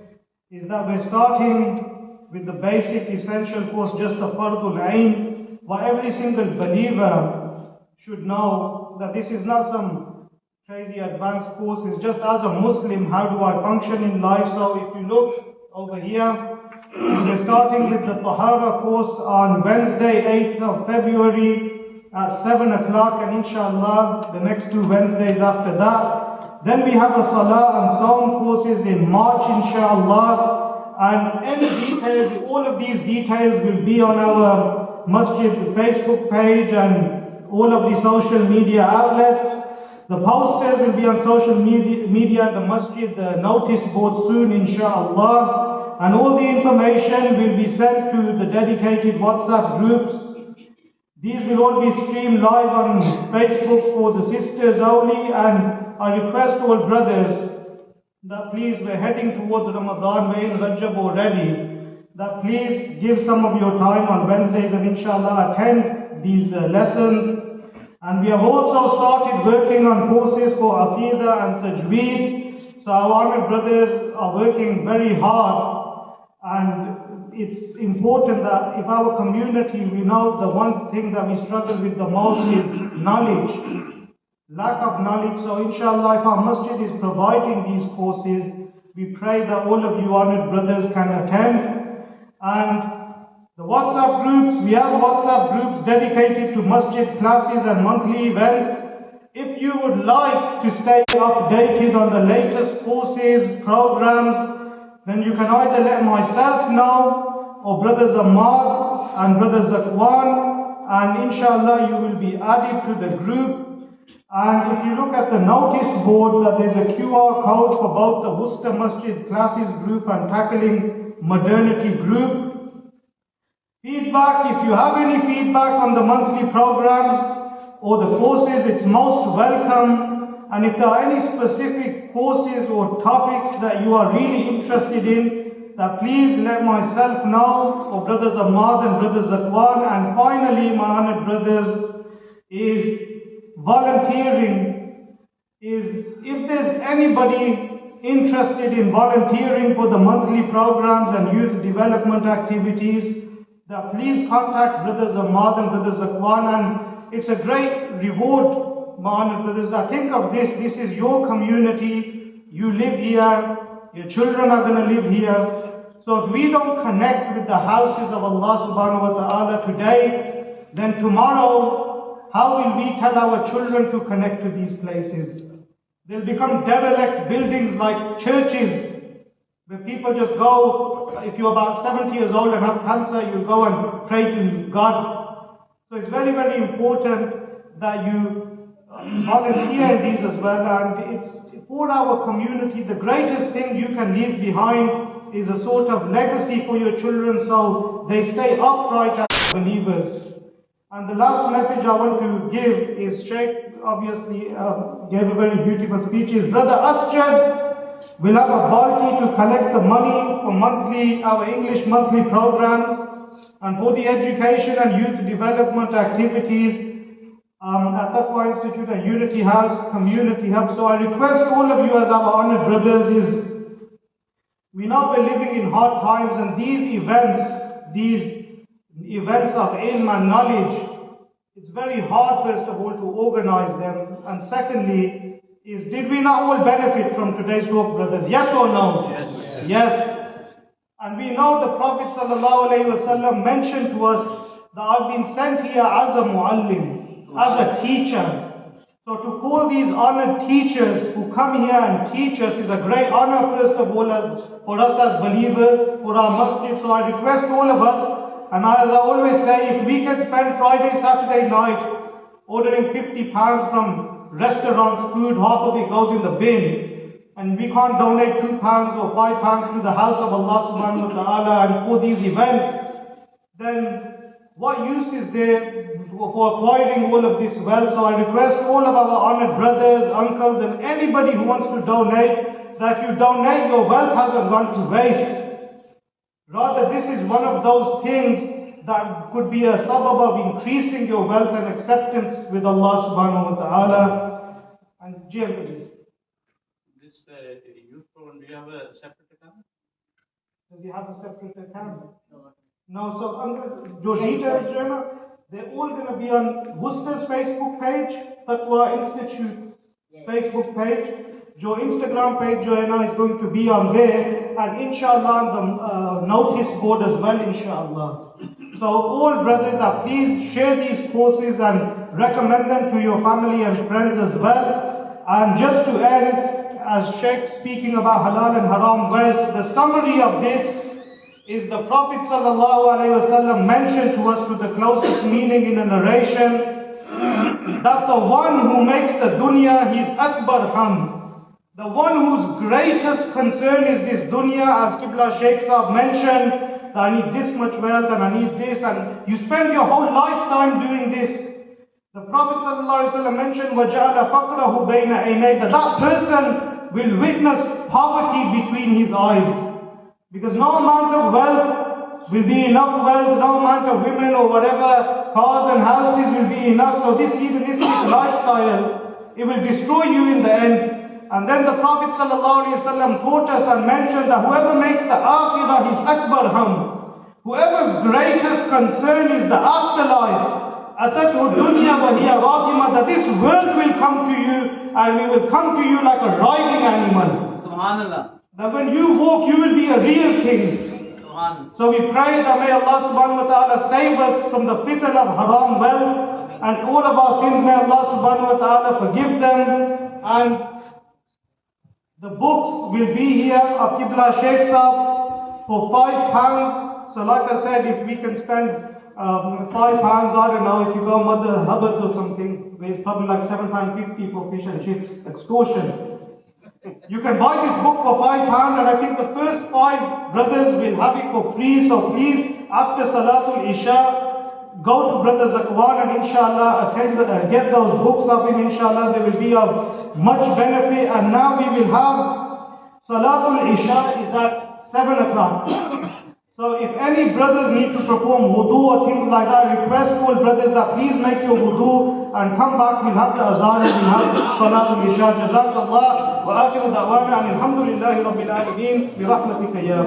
Is that we're starting with the basic essential course, just a Fardul Ain, but every single believer should know that this is not some crazy advanced course. It's just as a Muslim, how do I function in life? So if you look over here, we're starting with the Tahara course on Wednesday, 8th of February at 7 o'clock, and inshallah the next 2 Wednesdays after that. Then we have the Salah and Saum courses in March, inshallah. And any details, all of these details will be on our Masjid Facebook page and all of the social media outlets. The posters will be on social media at the Masjid, the notice board soon, inshallah. And all the information will be sent to the dedicated WhatsApp groups. These will all be streamed live on Facebook for the sisters only, and I request all brothers that please, we're heading towards Ramadan, we're in Rajab already, that please give some of your time on Wednesdays and inshallah attend these lessons. And we have also started working on courses for Aqidah and Tajweed. So our honored brothers are working very hard, and it's important that if our community, we know the one thing that we struggle with the most is knowledge. Lack of knowledge. So inshallah, if our masjid is providing these courses, we pray that all of you honored brothers can attend. And the WhatsApp groups, we have WhatsApp groups dedicated to masjid classes and monthly events. If you would like to stay updated on the latest courses, programs, then you can either let myself know or Brother Ahmad and Brother Zakwan, and inshallah you will be added to the group. And if you look at the notice board, that there's a QR code for both the Worcester Masjid classes group and tackling modernity group. Feedback, if you have any feedback on the monthly programs or the courses, it's most welcome. And if there are any specific courses or topics that you are really interested in, that please let myself know, or Brothers Ahmad and Brothers Zakwan. And finally, my honored brothers, is volunteering. If there's anybody interested in volunteering for the monthly programs and youth development activities, that please contact Brothers Ahmad and Brothers Zakwan, and it's a great reward, my honored brothers. I think of this is your community, you live here, your children are going to live here. So if we don't connect with the houses of Allah subhanahu wa ta'ala today, then tomorrow, how will we tell our children to connect to these places? They'll become derelict buildings like churches, where people just go, if you're about 70 years old and have cancer, you go and pray to God. So it's very, very important that you volunteer in these as well. And it's for our community, the greatest thing you can leave behind is a sort of legacy for your children so they stay upright as believers. And the last message I want to give is Shaykh obviously gave a very beautiful speech. His brother Asjad will have a party to collect the money for our English monthly programs and for the education and youth development activities at Taqwa Institute and Unity House, Community Hub. So I request all of you as our honored brothers we know we're living in hard times, and these events of ilm and knowledge, it's very hard first of all to organize them, and secondly did we not all benefit from today's talk, brothers? Yes or no? Yes. Yes. And we know the Prophet ﷺ mentioned to us that I've been sent here as a muallim, as a teacher. So to call these honored teachers who come here and teach us is a great honor first of all for us as believers, for our masjid. So I request all of us, and as I always say, if we can spend Friday, Saturday night ordering £50 from restaurants, food, half of it goes in the bin, and we can't donate £2 or £5 to the house of Allah subhanahu wa ta'ala and for these events, then what use is there for acquiring all of this wealth? So I request all of our honored brothers, uncles, and anybody who wants to donate, that if you donate, your wealth hasn't gone to waste. Rather, this is one of those things that could be a sabab of increasing your wealth and acceptance with Allah subhanahu wa ta'ala. And Jim, This youth program, do you have a separate account? does he have a separate account? No, so your details, they're all going to be on Worcester's Facebook page, Taqwa Institute Facebook page. Your Instagram page, Joanna, is going to be on there, and inshallah on the notice board as well, inshallah. So all brothers, please share these courses and recommend them to your family and friends as well. And just to end, as Shaykh speaking about halal and haram wealth, the summary of this is the Prophet ﷺ mentioned to us with the closest meaning in a narration that the one who makes the dunya his akbar ham, the one whose greatest concern is this dunya, as Qibla Shaykh Sahab mentioned, that I need this much wealth and I need this, and you spend your whole lifetime doing this. The Prophet ﷺ mentioned وَجَعَلَ فَقْرَهُ بَيْنَ عَيْنَيْهِ, that person will witness poverty between his eyes. Because no amount of wealth will be enough wealth, no amount of women or whatever, cars and houses will be enough. So this hedonistic lifestyle, it will destroy you in the end. And then the Prophet ﷺ taught us and mentioned that whoever makes the akhirah his akbar ham, whoever's greatest concern is the afterlife, that this world will come to you and it will come to you like a riding animal. Subhanallah. That when you walk, you will be a real king. So we pray that may Allah subhanahu wa ta'ala save us from the fitan of haram wealth, and all of our sins may Allah subhanahu wa ta'ala forgive them. And the books will be here of Qibla Shaykh Sahab for £5. So like I said, if we can spend £5, I don't know, if you go Mother Hubbard's or something, where it's probably like £7.50 for fish and chips, extortion. You can buy this book for £5, and I think the first 5 brothers will have it for free. So please, after Salatul Isha, go to Brother Zakwan and inshallah get those books of him. Inshallah they will be of much benefit. And now we will have Salatul Isha is at 7 o'clock. So if any brothers need to perform wudu or things like that, I request all brothers that please make your wudu and come back. We'll have the azan and we'll have Salatul Isha. Jazakallah wa akhiru da'wana and alhamdulillahi rabbil alameen bi rahmatika ya